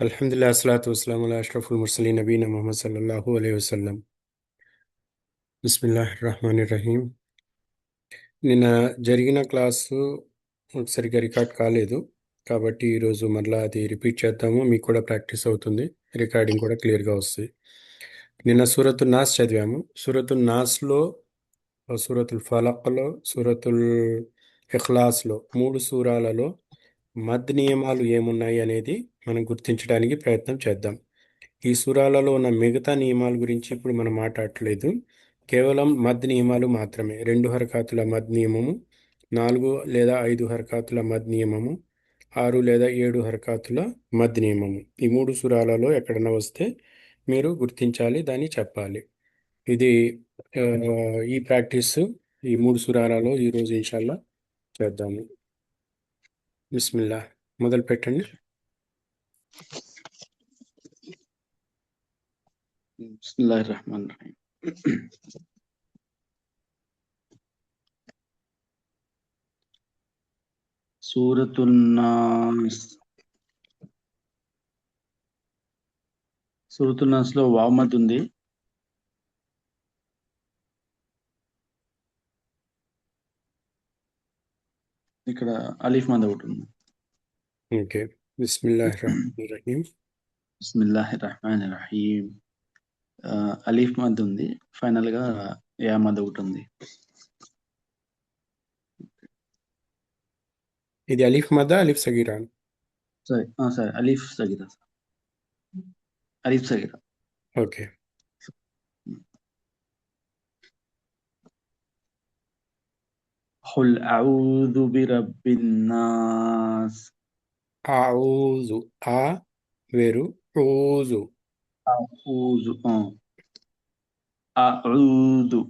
అల్హమ్దులిల్లాహ్ అస్సలాతు వస్సలాము అలా అష్రఫుల్ ముర్సలీన్ నబీనా ముహమ్మద్ సల్లల్లాహు అలైహి వసల్లం. బిస్మిల్లాహిర్ రహమానిర్ రహీం. నిన్న జరిగిన క్లాసు సరిగ్గా రికార్డ్ కాలేదు, కాబట్టి ఈరోజు మరలా అది రిపీట్ చేద్దాము. మీకు కూడా ప్రాక్టీస్ అవుతుంది, రికార్డింగ్ కూడా క్లియర్గా వస్తుంది. నిన్న సూరతుల్ నాస్ చదివాము. సూరతుల్ నాస్లో, సూరతుల్ ఫలక్లో, సూరతుల్ ఇఖ్లాస్లో, 3 సూరాలలో మద్ నియమాలు ఏమున్నాయి అనేది మనం గుర్తించడానికి ప్రయత్నం చేద్దాం. ఈ సూరాలలో ఉన్న మిగతా నియమాల గురించి ఇప్పుడు మనం మాట్లాడట్లేదు. కేవలం మద్ నియమాలు మాత్రమే. 2 హరకాతుల మద్ నియమము, 4 లేదా 5 హరకాతుల మద్ నియమము, 6 లేదా 7 హరకాతుల మద్ నియమము. ఈ 3 సూరాలలో ఎక్కడన్నా వస్తే మీరు గుర్తించాలి, దాన్ని చెప్పాలి. ఇది ఆ, ఈ ప్రాక్టీస్ ఈ 3 సూరాలలో ఈరోజు ఇన్షాల్లా చేద్దాము. బిస్మిల్లా, మొదలు పెట్టండి. బిస్మిల్లాహిర్రహ్మానిర్రహీం. సూరతున్ నాస్. సూరతున్ నాస్ లో వామద్ ఉంది. ఇక్కడ అలీఫ్ మద్ ఒకటి ఉంది. ఓకే, బిస్మిల్లాహిర్ రహమానిర్ రహీం. బిస్మిల్లాహిర్రహ్మానిర్రహీం. అలీఫ్ మద్ ఉంది, ఫైనల్ గా యా మద్ ఒకటి ఉంది. ఇది అలీఫ్ మదా, అలీఫ్ సగీరా? సరే అలీఫ్ సగిరా. అలీఫ్ సగిరా. ఓకే. ఖుల్ అఊదు బిరబ్బిన్ నాస్. ఆఊజు, ఆ వేరు, ఊజు. అఊదు అఊదు.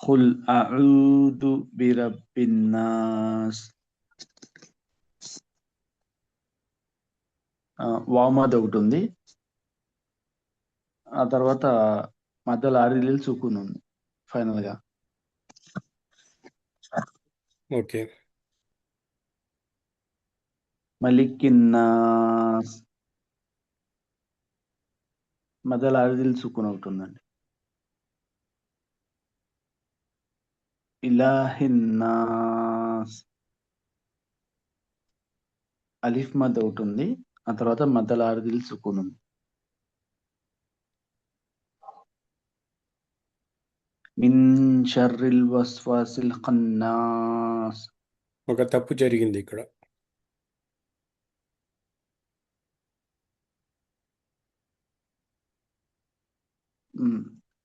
ఖుల్ అఊదు బిరబ్బిన్ నాస్. వామద్ ఒకటి ఉంది, ఆ తర్వాత మధ్యలో ఆరిల్ సుకూన్ ఉంది ఫైనల్ గా. ఓకే. మలికిన్నాస్, మధ్యలో ఆరిల్ సుకూన్ ఒకటి ఉందండి. ఇలాహిన్నాస్, అలిఫ్ మద్ ఒకటి ఉంది, ఆ తర్వాత మధ్యలో ఆరిల్ సుకూన్ ఉంది. మిన్ షర్రిల్ వస్వాసిల్ ఖన్నాస్. ఒక తప్పు జరిగింది ఇక్కడ.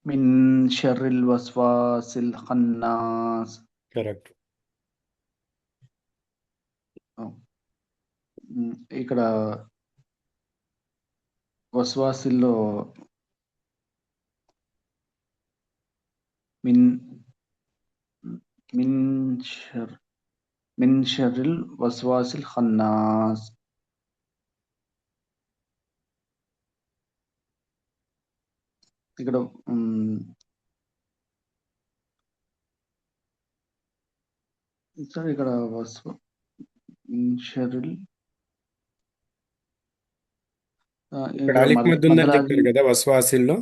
మిన్ షర్రిల్ వస్వాసిల్ ఖన్నాస్. కరెక్ట్. ఇక్కడ వస్వాసిల్లో మిన్ మిన్ షర్ మిన్ షర్రిల్ వస్వాసిల్ ఖన్నాస్. ఇక్కడ ఇక్కడ మిన్ షర్రిల్ ఇక్కడ అలీఫ్ మద్ ఉందని చెప్పారు కదా వస్వాసిల్లో.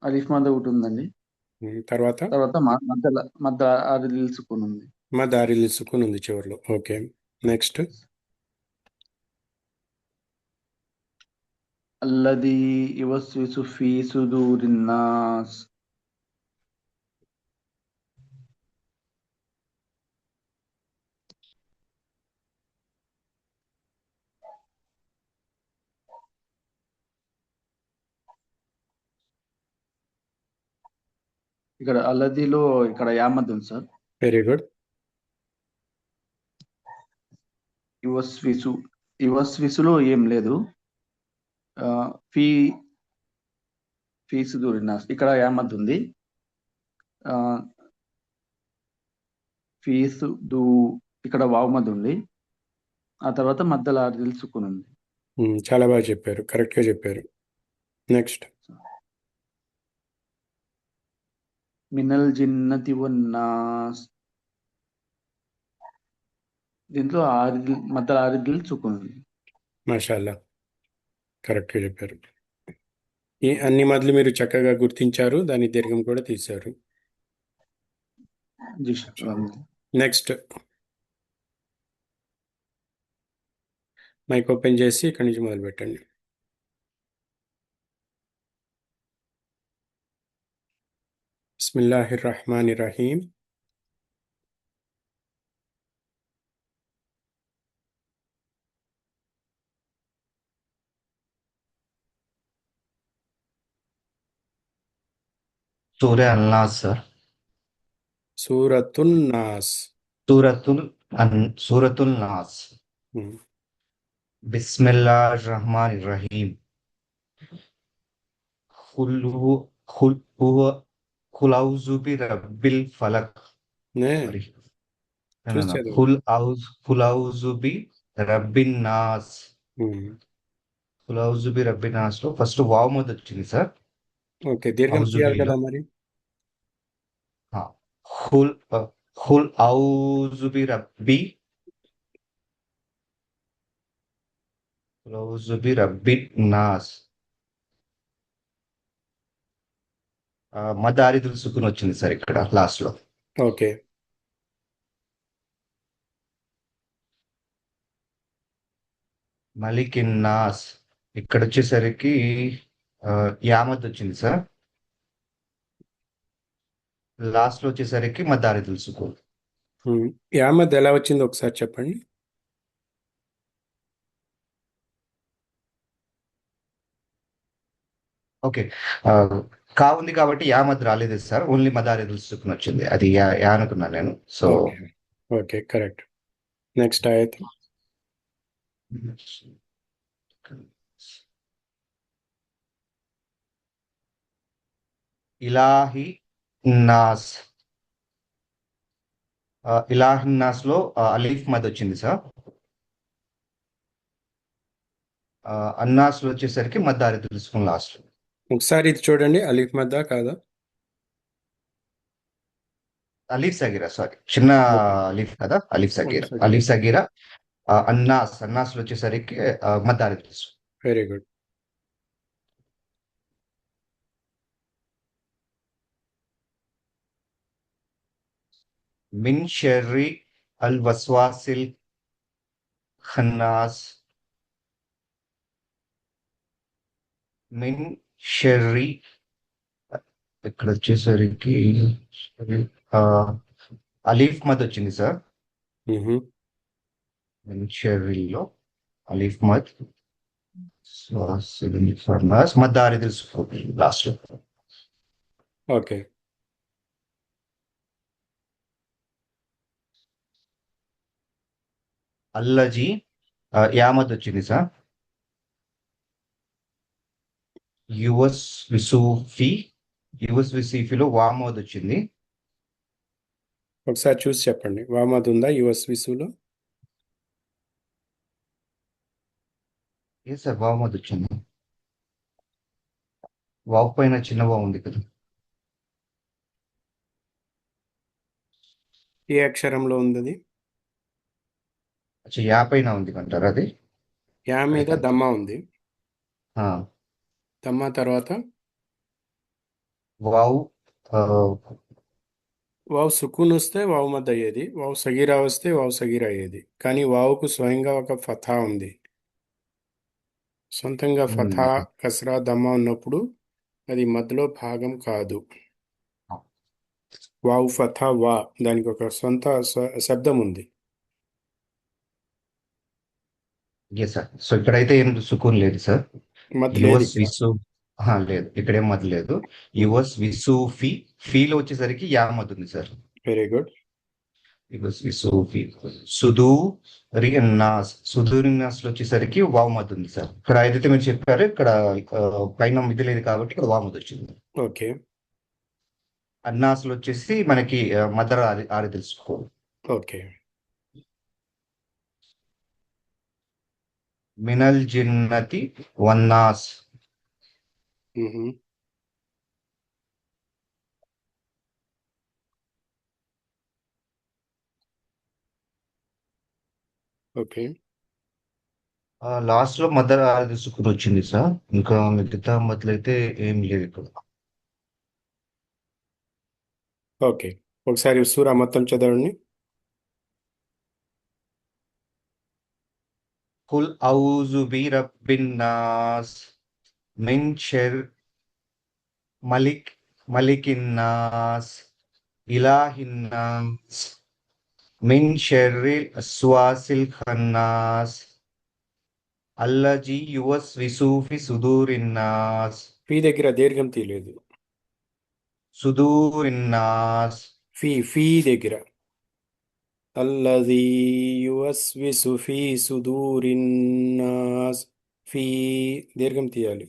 అలీఫ్ మద్ ఒకటి ఉందండి, తర్వాత తర్వాత మధ్య ఆరిల్ సుకూన్ ఉంది. మా దారి సుకున్ ఉంది చివరిలో. Okay, next. అల్లదీ యువస్విసు ఫీ సుదూరిన్ నాస్. ఇక్కడ అల్లదీలో ఇక్కడ యామద్ ఉంది సార్. Very good. యువస్విసులో ఏం లేదు. ఆ, ఫీ ఫీ సుదూరిన్ నాస్ ఇక్కడ యామద్ ఉంది. ఆ, ఫీసు దూ ఇక్కడ వామద్ ఉంది, ఆ తర్వాత మధ్యలో ఆరిల్ సుకూన్ ఉంది. చాలా బాగా చెప్పారు, కరెక్ట్గా చెప్పారు. నెక్స్ట్. మినల్ జిన్నతి వన్ నాస్. దీంట్లో ఆరిదిల్ మధ్యలో ఆరిదిల్ సుకున్ ఉంది. మాషాల్లా, కరెక్ట్గా చెప్పారు. ఈ అన్ని మదులు మీరు చక్కగా గుర్తించారు, దాని దీర్ఘం కూడా తీశారు. జీ సార్. నెక్స్ట్ మైక్ ఓపెన్ చేసి ఇక్కడి నుంచి మొదలు పెట్టండి. బిస్మిల్లాహిర్ రహమానిర్ రహీం. సూర్య అల్నాస్ సార్. సూరతున్ నాస్. సూరతుల్ సూరతుల్ నాస్. ఉమ్. బిస్మిల్లాహిర్ రహమానిర్ రహీం. ఖుల్ హు ఖుల్ హువ ఖుల్ ఔజు బి రబ్బిల్ ఫలక్. నే సారీ, చూసి చదవండి. ఖుల్ ఔజు బి రబ్బిన్ నాస్. ఉమ్. ఖుల్ ఔజు బి రబ్బిన్ నాస్ లో ఫస్ట్ వావ్ మోద్ వచ్చింది సార్. ఓకే, దీర్ఘం ఔజు తీయాలి బిలో కదా మరి. ఖుల్ ఖుల్ ఔజు బి రబ్బి ఖుల్ ఔజు బి రబ్బిన్ నాస్. మదారిదుల్ సుకున్ వచ్చింది సార్ ఇక్కడ లాస్ట్ లో. ఓకే. మలికిన్ నాస్ ఇక్కడ వచ్చేసరికి యామద్ వచ్చింది సార్. లాస్ట్ లో వచ్చేసరికి మదారిదుల్ సుకున్. యామద్ ఎలా వచ్చిందో ఒకసారి చెప్పండి. ఓకే. కా ఉంది కాబట్టి యామద్ రాలేదు సార్, ఓన్లీ మదారిదుల్ సుకున్ వచ్చింది. అది యా అనుకున్నాను నేను. So okay, okay, correct. Next ఆయత్. ఇలాహి నాస్. ఇలాహి నాస్ లో అలీఫ్ మద్ వచ్చింది సార్. అన్నాస్ లో వచ్చేసరికి మదారిదుల్ సుకున్ లాస్ట్. ఒకసారి ఇది చూడండి, అలీఫ్ మద్దా కాదా. అలీఫ్ సగీరా, సారీ, చిన్న ఓకే. అలీఫ్ కదా, అలీఫ్ సగీరా. సగీరా. అలీఫ్ సగీరా. అన్నాస్ లో వచ్చేసరికి మదారిదుల్ సుకున్. Very good. మిన్ షర్రి అల్ వస్వాసిల్ ఖన్నాస్. మిన్ షర్రి ఇక్కడ వచ్చేసరికి ఆ, అలీఫ్ మద్ వచ్చింది సార్. మ్హూ. మిన్ షర్రిలో అలీఫ్ మద్ స్వాసిల్ ఖన్నాస్ మదారిదుల్ సుకున్ లాస్ట్ లో. ఓకే. అల్లజీ యామద్ వచ్చింది సార్. యువస్ విసూఫీ యువస్ విసీఫీలో వామోద్ వచ్చింది. ఒకసారి చూసి చెప్పండి, వామద్ ఉందా యుఎస్ విసులో. ఏ సార్, వామోద్ వచ్చింది. వావ్ పైన చిన్న వావ్ ఉంది కదా. ఏ అక్షరంలో ఉంది అది. అచ్చా, యా పైన ఉంది అంటారు అది. యా మీద అయితే దమ్మా ఉంది. ఆ, దమ్మా తర్వాత వావ్ ఆ, వావ్ సుకూన్ వస్తే వావ్ మద్ అయ్యేది, వావ్ సగీరా వస్తే వావ్ సగీరా అయ్యేది. కానీ వావుకు స్వయంగా ఒక ఫథా ఉంది. సొంతంగా ఫథా, ఉమ్, కస్రా, దమ్మా ఉన్నప్పుడు అది మధ్యలో భాగం కాదు. వావ్ ఫథా వా, దానికి ఒక సొంత శబ్దం ఉంది. Yes sir. సో ఇక్కడైతే ఏం సుకూన్ లేదు సార్. మద్ లేదు యువస్ ఇక్కడ. విసు లేదు, ఇక్కడేం మద్దు లేదు. యువస్ విసూఫీ ఫీలో వచ్చేసరికి యా మద్దు ఉంది సార్. Very good. యువస్ విసూఫీ సుదూరినాస్ సుదూరినాస్ లో వచ్చేసరికి వావ్ మద్దు ఉంది సార్. ఇక్కడ ఏదైతే మీరు చెప్పారో ఇక్కడ పైన ఇది లేదు కాబట్టి ఇక్కడ వావ్ మద్దు వచ్చింది. ఓకే. అన్నాస్లో వచ్చేసి మనకి మదర్ ఆరి తెలుసుకో. ఓకే. మినల్ జిన్నతి వన్నాస్. మ్హూ. ఓకే. లాస్ట్ లో మదర్ ఆరతి సుకున్ వచ్చింది సార్. ఇంకా మిగతా మొదలైతే ఏం లేదు ఇక్కడ. ఓకే. ఒకసారి సూరా మొత్తం చదవండి. కుల్ ఔజు బి రబ్బిన్ నాస్ మిన్ షర్ మలిక్ మలికిన్ నాస్ ఇలాహిన్ నాస్ మిన్ షర్రిల్ అస్వాసిల్ ఖన్నాస్ అల్లజీ యువస్ విసూఫి సుదూరిన్ నాస్ ఫీ దగ్గర దీర్ఘం తీయలేదు. సుదూరిన్ నాస్ ఫీ దగ్గర అల్లదీ యువస్విసు ఫీ సుదూరిన్నాస్. ఫీ దీర్ఘం తీయాలి.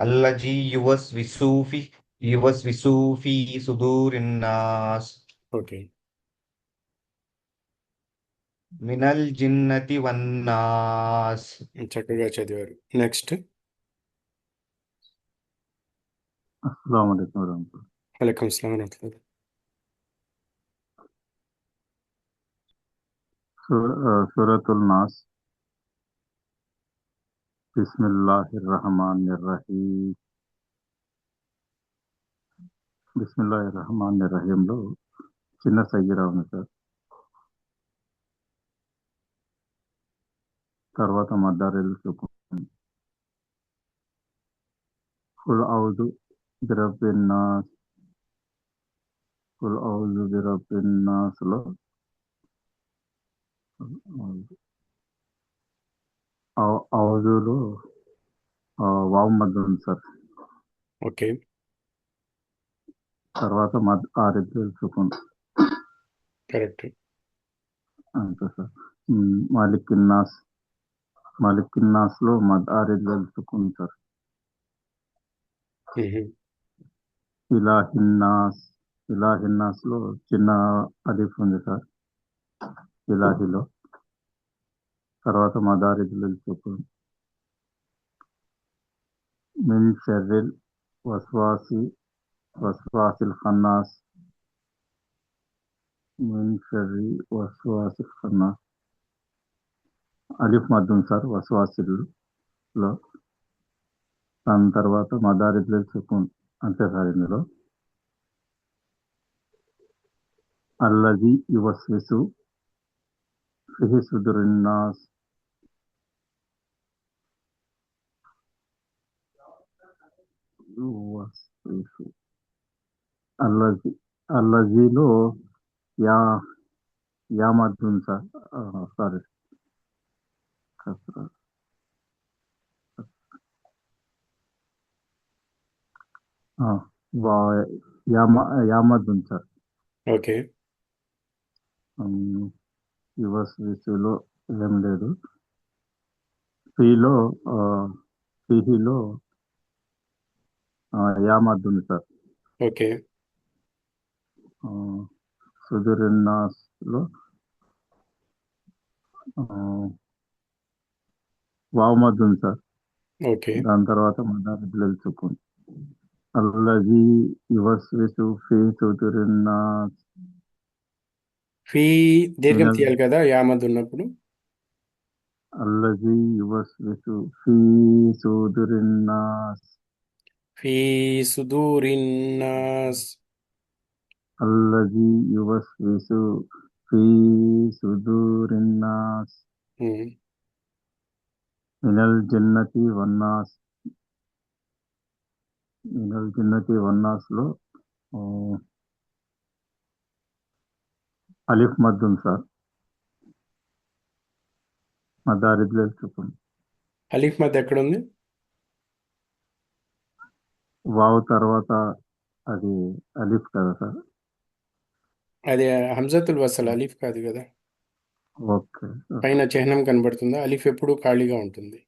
అల్లజీ యువస్ విసూఫి సుదూరిన్ నాస్ ఓకే. మినల్ జిన్నతి వన్నాస్. చక్కగా చదివారు. నెక్స్ట్. అస్సలాము అలైకుం వరహమతుల్లాహ్. వలైకుం అస్సలాం వరహమతుల్లాహ్. సూరతుల్ నాస్. బిస్మిల్లాహిర్ రహమానిర్ రహీం. బిస్మిల్లాహిర్ రహమానిర్ రహీంలో చిన్న సయ్యిరా ఉంది సార్. తర్వాత మద్దారిల్ సుకున్. కుల్ ఔజు బిరబ్బిన్ నాస్. కుల్ ఔజు బిరబ్బిన్ నాస్ లో ఔజులో వావ్ మద్ ఉంది సార్. ఓకే. తర్వాత మద్ ఆరిద్దుల్ సుకున్. కరెక్ట్. అంతే సార్. మాలికిన్నాస్. మాలికిన్నాస్ లో మద్ ఆరిద్దుల్ సుకున్ సార్. ఇలాహిన్నాస్. ఇలాహిన్నాస్ లో చిన్న అలిఫ్ ఉంది సార్. ఇలాహిలో తర్వాత మదారిద్దుల్ సుకున్. మిన్ షర్రిల్ వస్వాసిల్ ఖన్నాస్. మిన్ షర్రి వస్వాసిల్ ఖన్నాస్ అలిఫ్ మద్దున్ సార్ వస్వాసిల్ లో. దాని తర్వాత మదారిద్దుల్ సుకున్ అంతే సార్. ఇందులో అల్లజీ యువస్విసు ఫిహి సుదురిన్నాస్. యువస్విసు అల్లజీ. అల్లజీలో యా యా మద్దున్ సార్. సారీ యా మద్దున్ సార్. ఓకే. యువస్విసులో ఏం లేదు. ఫీలో ఫీహిలో యా మద్దున్ సార్. ఓకే. సుదురిన్నాస్ లో వావ్ మద్దున్ సార్. ఓకే. దాని తర్వాత మదారిద్దుల్ సుకున్. అల్లజీ యువస్విసు ఫీ సుదురిన్నాస్. ఫీ దీర్ఘం మినల్ తీయాలి కదా యామద్ ఉన్నప్పుడు. అల్లజీ యువస్విసు ఫీ సుదురిన్నాస్. ఫీ సుదూరిన్నాస్. అల్లజీ యువస్విసు ఫీ సుదూరిన్నాస్. మినల్ జిన్నతి వన్నాస్. మినల్ జిన్నతి వన్నాస్ లో అలిఫ్ మద్దున్ సార్. మదారిద్దుల్ సుకున్. అలీఫ్ మధ్య ఎక్కడ ఉంది? వావ్ తర్వాత అది అలిఫ్ కదా సార్. అది హంజతుల్ వసల్, అలీఫ్ కాదు కదా. ఓకే. పైన చిహ్నం కనబడుతుందా? అలీఫ్ ఎప్పుడు ఖాళీగా ఉంటుంది.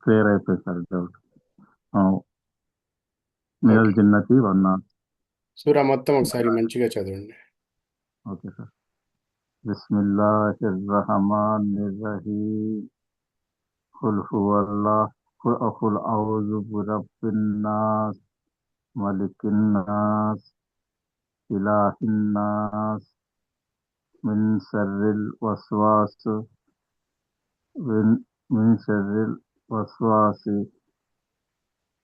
క్లియర్ అయిపోయింది సార్ డౌట్. మినల్ ఓకే. జిన్నతి వన్నాస్. సూరా మొత్తం ఒకసారి మంచిగా చదవండి. Okay sir. బిస్మిల్లాహిర్ రహమానిర్ రహీం. ఖుల్ హువల్లాహ్. ఖుల్ ఔజు బిరబ్బిన్ నాస్ మలికిన్ నాస్ ఇలాహిన్ నాస్ మిన్ షర్రిల్ వస్వాస్ మిన్ షర్రిల్ వస్వాసి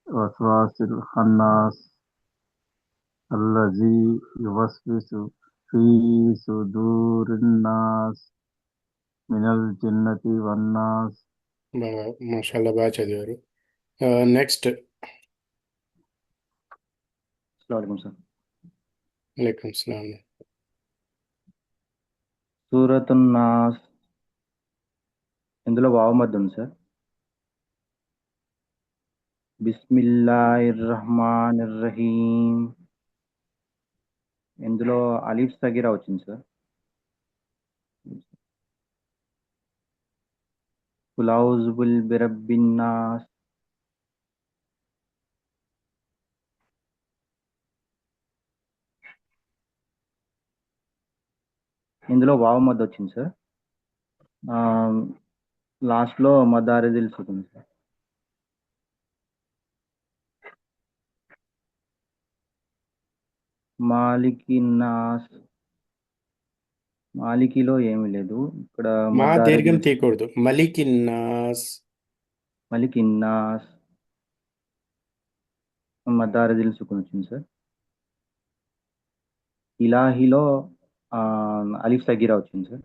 వస్వాసిల్ ఖన్నాస్ అల్లజీ యువస్విసు ఫీ సుదూరిన్ నాస్ మినల్ జిన్నతి వన్నాస్. బాగా మాషాల్లా బాగా చదివారు. నెక్స్ట్. అస్సలాముఅలైకుం సార్. అలైకుం సలాం. సూరతున్ నాస్ ఇందులో వావ్ మధ్య ఉంది సార్. బిస్మిల్లాహిర్ రహమానిర్ రహీం ఇందులో అలీఫ్ సగీరా వచ్చింది సార్. కుల్ ఔజు బిరబ్బిన్ నాస్ ఇందులో వావ్ మధ్య వచ్చింది సార్. లాస్ట్లో మదారిదిల్ సుకున్ సార్. మాలికిన్ నాస్ మాలికిలో ఏమీ లేదు. ఇక్కడ మా దీర్ఘం మదారిదిల్ తీయకూడదు. మలికిన్నాస్. మలికిన్ నాస్ మదారిదిల్ సుకున్ వచ్చింది సార్. ఇలాహిలో అలీఫ్ సగీరా వచ్చింది సార్.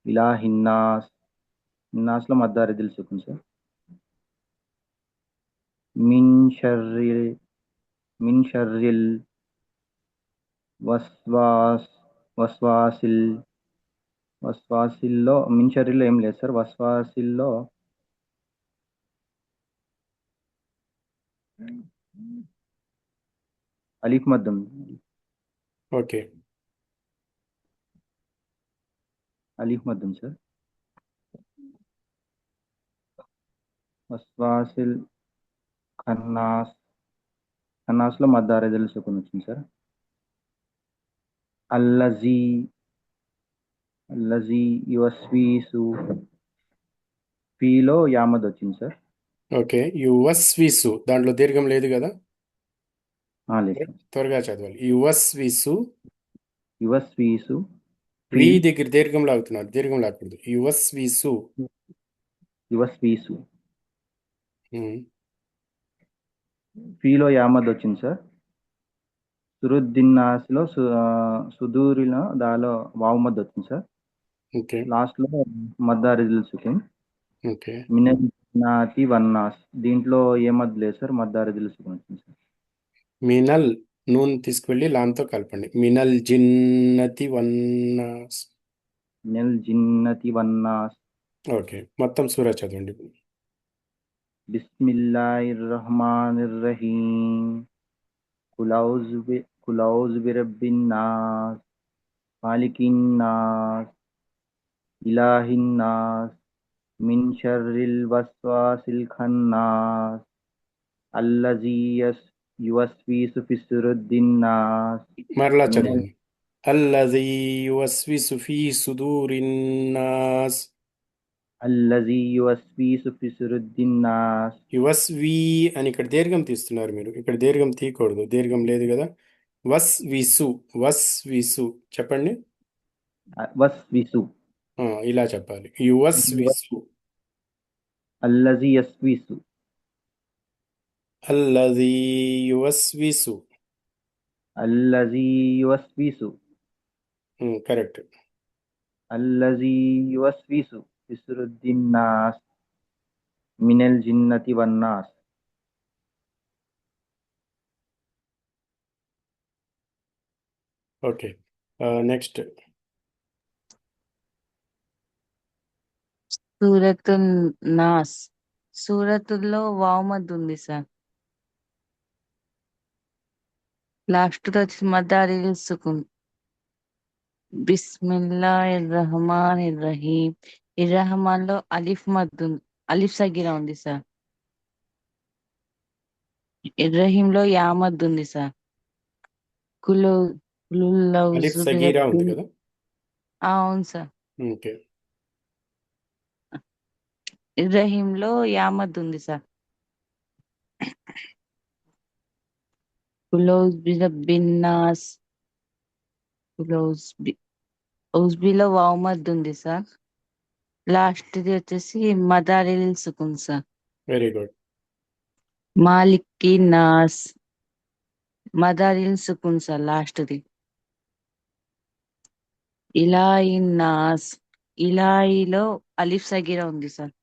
ఇలాహిన్నాస్ ఇన్నాస్లో మదారిదిల్ సుకున్ సార్. మిన్ షర్రిల్ వస్వాసిల్లో మిన్ షర్రిల్లో ఏం లేదు సార్. వస్వాసిల్లో అలీఫ్ మధ్య ఉంది. ఓకే. అలీఫ్ మధ్య ఉంది సార్. వస్వాసిల్ ఖన్నాస్లో మదారిదిల్ సుకున్ వచ్చింది సార్. అల్లజీ యువస్వీసు ఫీలో యామద్ వచ్చింది సార్. ఓకే. యువస్విసు దాంట్లో దీర్ఘం లేదు కదా. లేదు సార్. త్వరగా చదవాలి. యువస్విసు. యువస్వీసు వి దగ్గర దీర్ఘం లాగుతున్నారు. దీర్ఘం లాగకూడదు. యువస్విసు. ఫీలో యామద్ వచ్చింది సార్. సురుద్దిన్నాస్లో సుదూరిలో దాలో వావ్ మద్ వచ్చింది సార్. ఓకే. లాస్ట్లో మద్దారిదిల్ సుకున్. ఓకే. మినతి వన్నాస్ దీంట్లో ఏ మద్ లేదు సార్. మద్దారిదిల్ సుకున్ వచ్చింది సార్. మినల్ నూన్ తీసుకువెళ్ళి లాంతో కలపండి. మినల్ జిన్నతి వన్నాస్. మినల్ జిన్నతి వన్నాస్. ఓకే. మొత్తం సూరా చదవండి. బిస్మిల్లాహిర్ రహమానిర్ రహీం కుల్ ఔజు బిరబ్బిన్ నాస్ మాలికిన్ నాస్ ఇలాహిన్ నాస్ మిన్ షర్రిల్ వస్వాసిల్ ఖన్నాస్ అల్లజీ యువస్వీసు ఫీ సుదూరిన్ నాస్. మరలా చదవండి. అల్లజీ యువస్విసు ఫీ సుదూరిన్ నాస్. అల్లజీ యువస్వీసు ఫీ సుదూరిన్ నాస్. యువస్వి అని ఇక్కడ దీర్ఘం తీస్తున్నారు మీరు. ఇక్కడ దీర్ఘం తీయకూడదు. దీర్ఘం లేదు కదా. వస్విసు చెప్పండి. వస్విసు ఇలా చెప్పాలి. యువస్విసు. అల్లజీ యస్వీసు అల్లజీ యువస్విసు. అల్లజీ యువస్వీసు కరెక్ట్. అల్లజీ యువస్వీసు ఫీ సుదూరిన్ నాస్ మినల్ జిన్నతి వన్నాస్. ఓకే. నెక్స్ట్. సూరతున్ నాస్ సూరతుల్లో వావ్ మద్ ఉంది సార్. లాస్ట్ వచ్చి మదారిదిల్ సుకున్. బిస్మిల్లాహిర్ రహమానిర్ రహీం ఇర్రహమాన్లో అలీఫ్ మద్ ఉంది. అలీఫ్ సగీరా ఉంది సార్. ఇర్రహీంలో యామద్ ఉంది సార్. అలిఫ్ సగీరా ఉంది కదా. అవును సార్. ఓకే. ఇర్రహీంలో యామద్ ఉంది సార్. కుల్ ఔజు బిరబ్బిన్ నాస్ ఉజ్బిలో వావ్ మద్ ఉంది సార్. లాస్ట్ది వచ్చేసి మదారిల్ సుకున్ సార్. Very good. మాలిక్కి నాస్ మదారిల్ సుకున్ సార్ లాస్ట్ది. ఇలాయి నాస్ ఇలాయిలో అలిఫ్ సగీరా ఉంది సార్.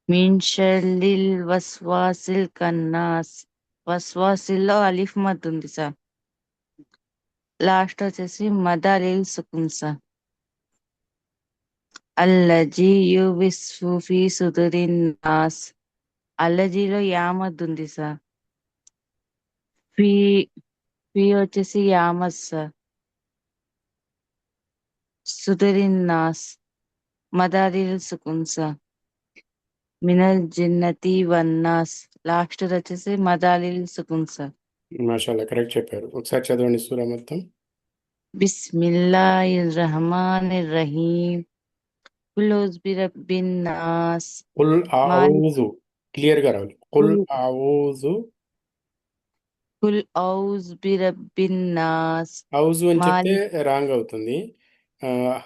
మిన్ షర్రిల్ వస్వాసిల్ కన్నాస్ వస్వాసిల్లో అలిఫ్ మద్ ఉంది సార్. లాస్ట్ వచ్చేసి మదారిల్ సుకున్ సార్. అల్లజీ యువిస్సు ఫీ సుదురిన్ నాస్ అల్లజీలో యామద్ ఉంది సార్. ఫీ ఫీ వచ్చేసి యామద్ సార్. సుదురిన్ నాస్ మదారిల్ సుకున్ సార్. మినల్ జిన్నతి వన్నాస్ లాస్ట్ వచ్చేసి మదారిల్ సుకున్ సార్. మాషాల్లా కరెక్ట్ చెప్పారు. ఒకసారి చదవండి సూరా మొత్తం. బిస్మిల్లాహిర్ రహమానిర్ రహీం. కుల్ ఔజ్ బిరబ్బిన్ నాస్ కుల్ మాలిక్ ఆఊజు క్లియర్గా రావాలి. కుల్ కుల్ ఆఊజు. కుల్ ఔజ్ బిరబ్బిన్ నాస్ ఔజు అని చెప్తే మాలిక్ రాంగ్ అవుతుంది.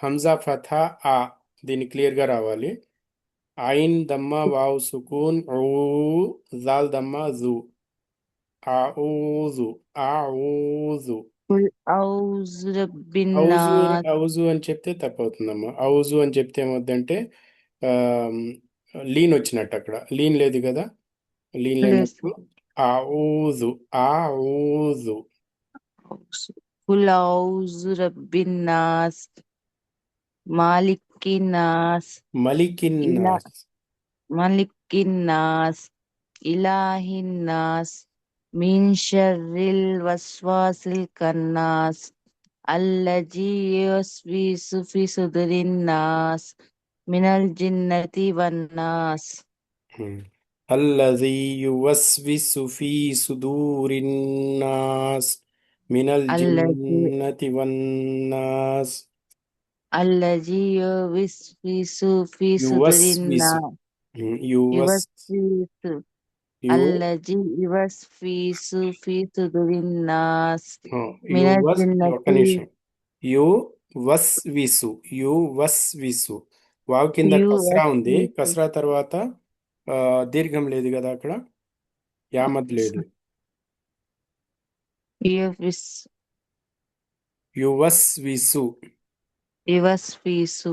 హంజా ఫథా ఆ దీన్ని క్లియర్గా రావాలి. ఐన్ దమ్మ వావ్ సుకూన్ ఊ జాల్ దమ్మ జు ఆఊజు ఆఊజు. కుల్ ఔజ్ రబ్బిన్ ఔజు నాస్. ఔజు అని చెప్తే తప్పవుతుందమ్మా. ఔజు అని చెప్తే ఏమవుద్దంటే లీన్ వచ్చినట్టు, అక్కడ లీన్ లేదు కదా, లీన్ లేదు లేనప్పుడు ఆఊజు ఆఊజు. కుల్ ఔజ్ రబ్బిన్ నాస్ మాలిక్కిన్ నాస్ మలికిన్ ఇలా నాస్. మలిక్కిన్ నాస్ ఇలాహిన్ నాస్ మిన్ షర్రిల్ వస్వాసిల్ కన్నాస్ అల్లజీ యుస్విసు ఫీ సుదురిన్ నాస్ మినల్ జిన్నతి వన్నాస్. అల్లజీ యువస్విసు ఫీ సుదూరిన్ నాస్ మినల్ అల్లజీ జిన్నతి వన్నాస్. అల్లజీ యుస్విసు ఫీ సుదురిన్ యువస్విసు నాస్ యువస్ యువస్విసు యు అల్లజీ యువస్విసు ఫీ సుదురిన్ నాస్ మినల్ యువస్ ఒక్క జిన్నతి నిమిషం. యువస్విసు యువస్విసు వావ్ కింద కస్రా ఉంది. యువస్విసు కస్రా తర్వాత దీర్ఘం లేదు కదా, అక్కడ యామద్ లేదు. యువిస్ యువస్విసు. యువస్విసు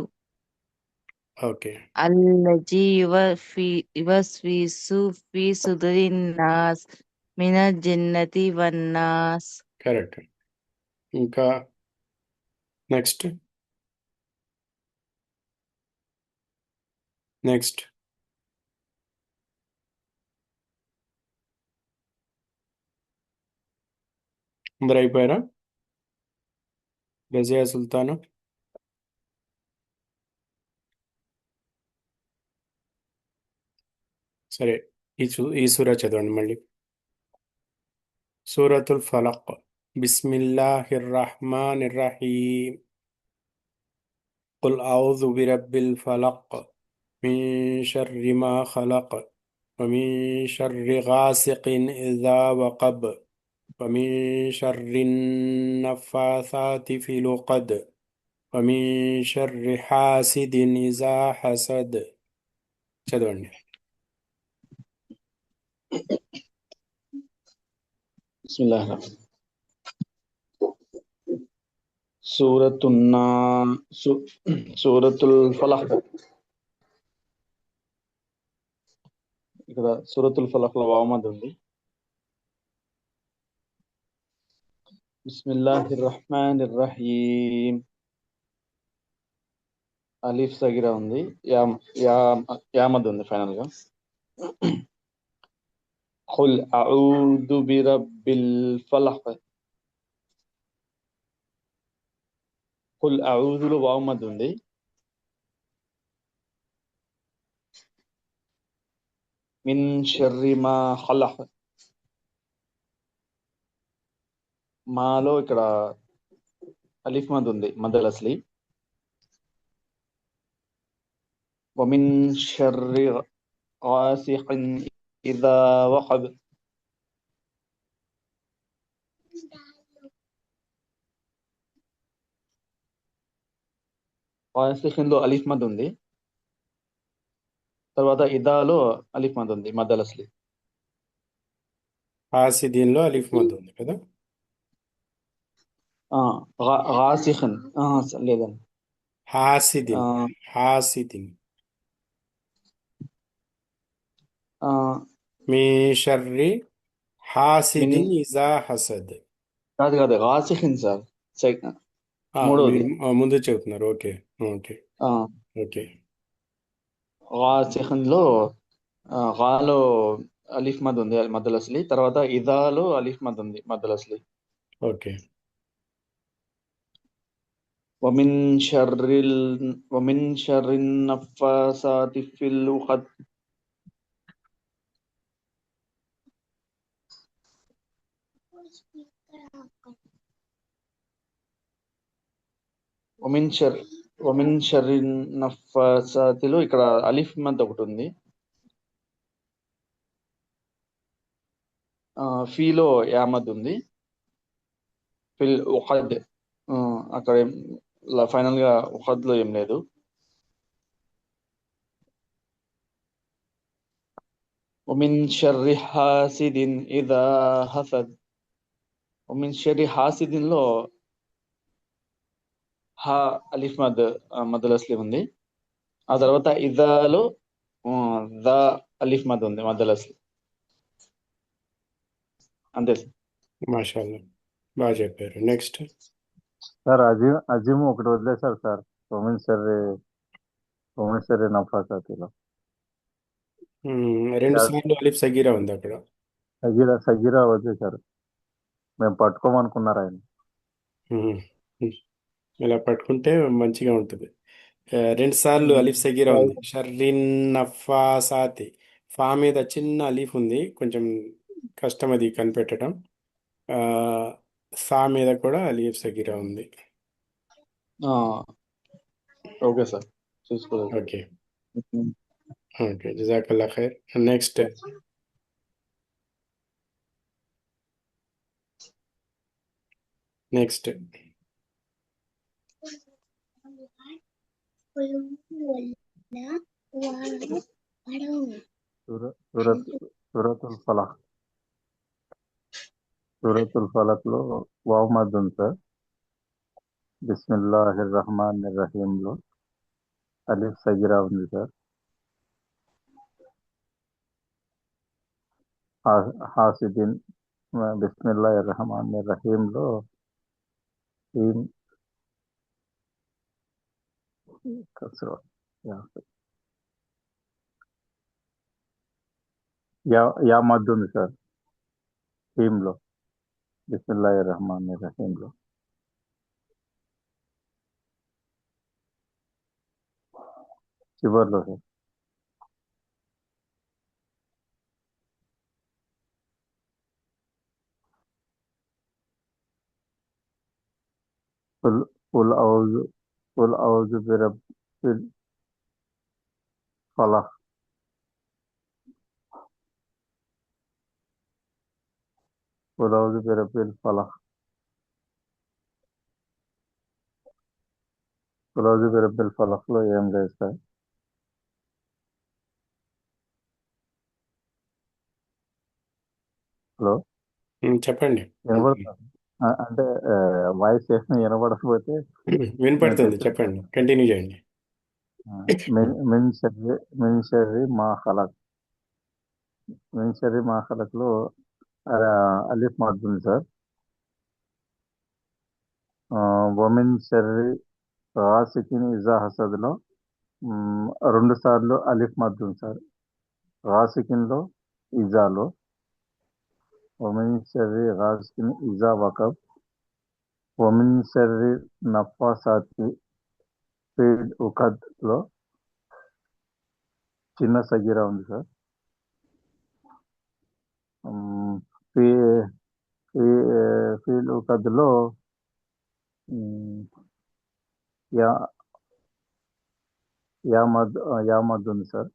ఓకే అల్లజీ యువస్విసు ఫీ సుదురిన్ నాస్ మినల్ జిన్నతి వన్నాస్. కరెక్ట్. ఇంకా నెక్స్ట్ నెక్స్ట్ అందరు అయిపోయారా? రజియా సుల్తాను. సరే, ఈ సూరా చదవండి మళ్ళీ. సూరతుల్ ఫలక్. బిస్మిల్లాహిర్ రహమానిర్ రహీం. قل أعوذ برب الفلق من شر ما خلق ومن شر غاسق إذا وقب ومن شر النفاثات في العقد ومن شر حاسد إذا حسد. చదవండి. బిస్మిల్లాహిర్ రహమానిర్ రహీం. సూరతుల్ ఫలక్. ఇక్కడ సూరతుల్ ఫలక్ లో వామద్ ఉంది. బిస్మిల్లాహిర్ రహమానిర్ రహీం. అలీఫ్ సగిరా ఉంది. యామద్ ఉంది ఫైనల్ గా. ఖుల్ అఊదు బిరబ్బిల్ ఫలక్. ఖుల్ అఊదులో వామద్ ఉంది. మిన్ షర్రి మా ఖలక్. మాలో ఇక్కడ అలీఫ్ మద్ ఉంది, మదల్ అస్లీ. వమిన్ షర్రి గాసిఖిన్ ఇదా వఖబ్. వాసిఖిన్లో అలీఫ్ మద్ ఉంది. తర్వాత ఇదాలో అలీఫ్ మద్ ఉంది, మద్దల్ అస్లీ. హాసిదీన్లో అలీఫ్ మద్ ఉంది కదా. గాసిఖిన్ లేదండి. హాసిదిన్. హాసిదిన్. మీ షర్రి హాసిదిన్ ఇజా హసద్. కాదు గాసిఖిన్ సార్, మూడవది. మీరు ముందు చెబుతున్నారు. Okay okay okay. గాసిఖిన్లో గాలో అలీఫ్ మద్ ఉంది, మద్దల్ అస్లీ. తర్వాత ఇదాలో అలీఫ్ మద్ ఉంది, మద్దల్ అస్లీ. ఓకే. ومن شر النفاثات في العقد. ومن شر النفاثات లో ఇక్కడ అలీఫ్ మద్ ఒకటి ఉంది. ఫీలో యామద్ ఉంది. ఫిల్ ఉఖద్ అక్కడ ఫైనల్ గా ఉఖద్ లో ఏం లేదు. ومن شر حاسد إذا حسد. ومن شر حاسد లో హా అలీఫ్ మద్ మద్దల్ అస్లీ ఉంది. ఆ తర్వాత ఇదాలో దా అలీఫ్ మద్ ఉంది, మద్దల్ అస్లీ. అంతే సార్. మాషాల్లా, బాగా చెప్పారు. నెక్స్ట్ సార్ అజీమ్ ఒకటి వదిలేశారు సార్. సోమేశ్వరి నఫాసాతిలో రెండు సార్లు అలిఫ్ సగీరా ఉంది అక్కడ. సగీరా వదిలేశారు. మేము పట్టుకోమనుకున్నారు ఆయన. ఇలా పట్టుకుంటే మంచిగా ఉంటుంది. రెండు సార్లు అలీఫ్ సగీరా ఉంది. షర్రిన్ నఫాసాతి, ఫా మీద చిన్న అలీఫ్ ఉంది, కొంచెం కష్టం అది కనిపెట్టడం. సా మీద కూడా అలీఫ్ సగీరా ఉంది. ఓకే సార్, చూసుకోలేదు. ఓకే ఓకే, జజాకల్లా ఖైర్. నెక్స్ట్ సూరతుల్ ఫలక్. సూరతుల్ ఫలక్ లో వావ్ మద్ ఉంది సార్. బిస్మిల్లాహిర్ రహమానిర్ రహీం లో అలీఫ్ సగీరా ఉంది సార్. హాసిదీన్ బిస్మిల్లాహిర్ రహమానిర్ రహీం లో యా మద్ ఉంది సార్ టీమ్ లో. బిస్మిల్లాహిర్ రహమానిర్ రహీం లో చివర్లో సార్. قل أعوذ برب الفلق. قل أعوذ برب الفلق. قل أعوذ برب الفلق లో ఏం లేదు సార్. హలో చెప్పండి. వినపడుతుంది అంటే వాయిస్ వినపడకపోతే వినపడుతుంది, చెప్పండి, కంటిన్యూ చేయండి. మిన్ షర్రి మా ఖలక్. మిన్ షర్రి మా ఖలక్ లో అలీఫ్ మద్ ఉంది సార్. వమిన్ షర్రి గాసికిన్ ఇజా హసద్ లో 2 సార్లు అలీఫ్ మద్ ఉంది సార్. గాసికిన్ లో, ఇజాలో. వమిన్ షర్రి గాసికిన్ ఇజా వకబ్. వమిన్ షర్రి నఫాసాతి ఫీల్ ఉఖద్ లో చిన్న సగీరా ఉంది సార్. ఫీల్ ఉఖద్ లో యామద్ ఉంది సార్.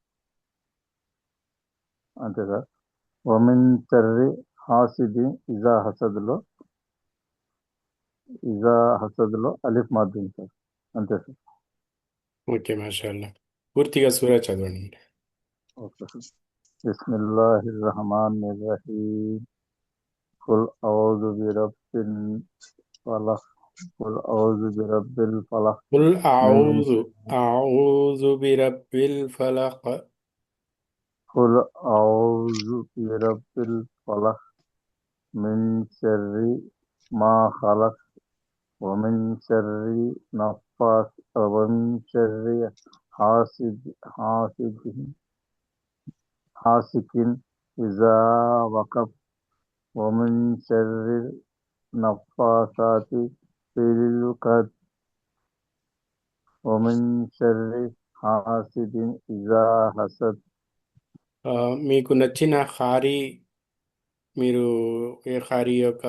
అంతే సార్. వమిన్ షర్రి హాసిది ఇజా హసద్ లో అలీఫ్ మద్ ఉంది సార్. అంతే సార్. ఓకే మాషాల్లా. పూర్తిగా సూరా చదవండి. Okay sir. బిస్మిల్లాహిర్ రహమానిర్ రహీం. ఖుల్ ఔజు బిరబ్బిల్ ఫలక్. ఖుల్ ఔజు బిరబ్బిల్ ఫలక్. ఖుల్ మిన్ అఊజు బిరబ్బిల్ ఫలక్. ఖుల్ ఔజు బిరబ్బిల్ ఫలక్ మిన్ షర్రి మా ఖలక్ వమిన్ షర్రి నఫ్ఫాస్ వమిన్ షర్రి హాసిదిన్ ఇజా వకబ్ వమిన్ షర్రి నఫ్ఫాసాతి ఫిల్ ఉఖద్ వమిన్ షర్రి హాసిదిన్ ఇజా హసద్. మీకు నచ్చిన ఖారీ, మీరు ఏ ఖారీ యొక్క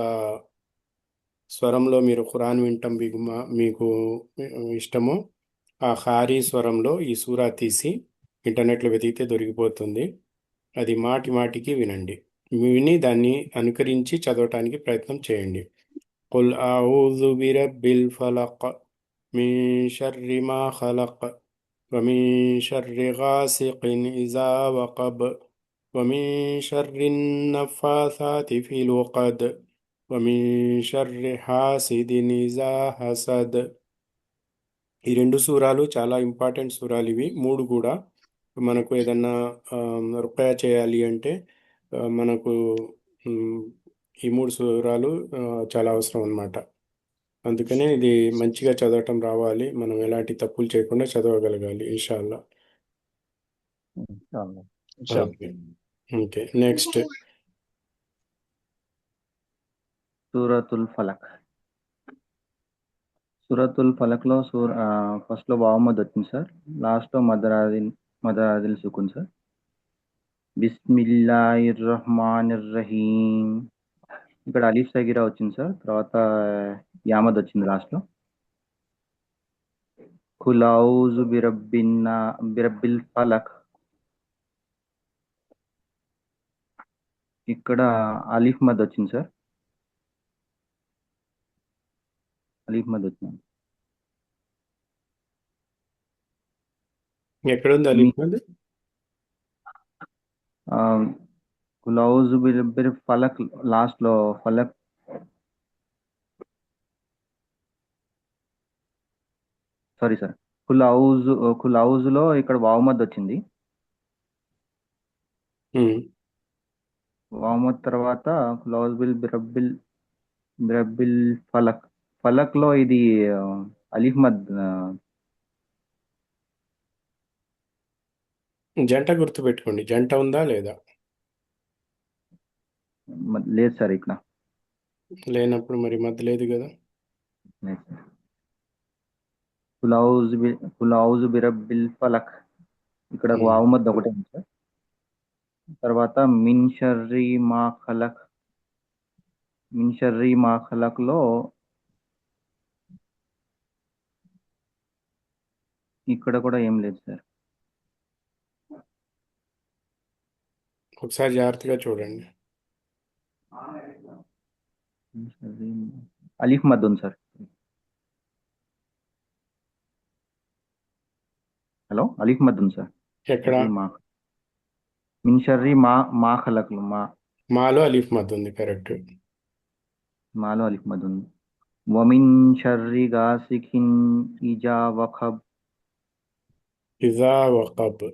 స్వరంలో మీరు ఖురాన్ వింటాం మీకు ఇష్టమో ఆ ఖారీ స్వరంలో ఈ సూరా తీసి ఇంటర్నెట్లో వెతికితే దొరికిపోతుంది. అది మాటి మాటికి వినండి. విని దాన్ని అనుకరించి చదవటానికి ప్రయత్నం చేయండి. ఖుల్ అఊజు బిరబ్బిల్ ఫలక్ మిన్ షర్రి మా ఖలక్ వమిన్ షర్రి గాసికిన్ ఇజా వకబ్ వమిన్ షర్రి నఫాసాతి ఫిల్ ఉఖద్ వమిన్ షర్రి హాసిదిన్ ఇజా హసద్. ఈ రెండు సూరాలు చాలా ఇంపార్టెంట్ సూరాలు. ఇవి మూడు కూడా మనకు ఏదన్నా రుకయా చేయాలి అంటే మనకు ఉమ్, ఈ మూడు సూరాలు చాలా అవసరం అన్నమాట. అందుకనే ఇది మంచిగా చదవటం రావాలి. మనం ఎలాంటి తప్పులు చేయకుండా చదవగలగాలి ఇన్షాల్లా. ఇన్షాల్లా. Okay okay next. సూరతుల్ ఫలక్. సూరతుల్ ఫలక్ లో ఫస్ట్ లో వామద్ వచ్చింది సార్. లాస్ట్ లో మదరాదిల్ సుకున్ సార్. బిస్మిల్లాహిర్ రహమానిర్ రహీం. ఇక్కడ అలీఫ్ సగీరా వచ్చింది సార్. తర్వాత యామద్ వచ్చింది లాస్ట్ లో. ఖుల్ ఔజు బిరబ్బిల్ ఫలక్. ఇక్కడ అలీఫ్ మద్ వచ్చింది సార్. అలీఫ్ మద్ వచ్చింది. ఎక్కడుంది అలీఫ్ మద్? ఖుల్ ఔజు బిరబ్బిల్ ఫలక్ లాస్ట్ లో ఫలక్. సారీ సార్, ఖుల్ ఔజులో ఇక్కడ వామద్ వచ్చింది. వామద్ తర్వాత ఖుల్ ఔజు బిరబ్బిల్ ఫలక్. ఫలక్ లో ఇది అలీఫ్ మద్. జంట గుర్తు పెట్టుకోండి. జంట ఉందా లేదా? లేదు సార్ ఇక్కడ. లేనప్పుడు మరి మధ్య లేదు కదా. లేదు సార్. ఖుల్ ఔజు బిరబ్బిల్ ఫలక్ ఇక్కడ వామద్ ఒకటే ఉంది సార్. తర్వాత మిన్ షర్రి మా ఖలక్ లో ఇక్కడ కూడా ఏం లేదు సార్. ఒకసారి జాగ్రత్తగా చూడండి. అలీఫ్ మద్ ఉంది సార్. హలో, అలీఫ్ మద్ ఉంది సార్. ఎక్కడ? మిన్ షర్రి మా ఖలక్ లో మాలో అలీఫ్ మద్ ఉంది. కరెక్ట్. మాలో అలీఫ్ మద్ ఉంది. వమిన్ షర్రి గాసికిన్ ఇజా వఖబ్. ఇజా వకబ్.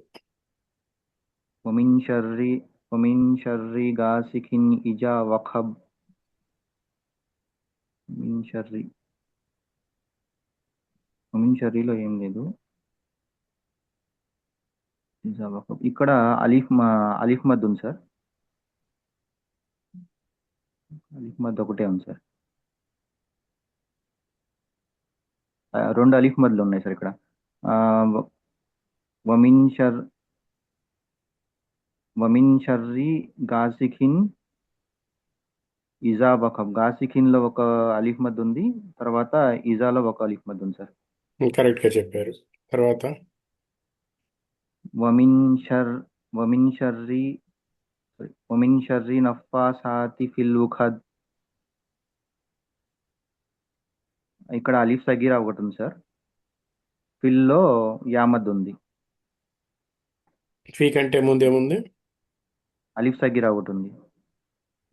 వమిన్ షర్రి గాసికిన్ ఇజా వఖబ్. వమిన్ షర్రిలో ఏం లేదు. ఇజా వఖబ్ ఇక్కడ అలీఫ్ మద్ ఉంది సార్. అలీఫ్ మద్ ఒకటే ఉంది సార్. రెండు అలీఫ్ మద్లు ఉన్నాయి సార్ ఇక్కడ. వమిన్ షర్రి గాసికిన్ ఇజా వఖబ్. గాసికిన్ లో ఒక అలీఫ్ మద్ ఉంది. తర్వాత ఇజాలో ఒక అలీఫ్ మద్ ఉంది సార్. కరెక్ట్ గా చెప్పారు. తర్వాత వమిన్ షర్రి నఫాసాతి ఫిల్ ఉఖద్. ఇక్కడ అలీఫ్ సగీరా ఒకటి ఉంది సార్. ఫిల్లో యామద్ ఉంది. ఫీ కంటే ముందేముంది? అలిఫ్ సగీరా ఒకటి ఉంది.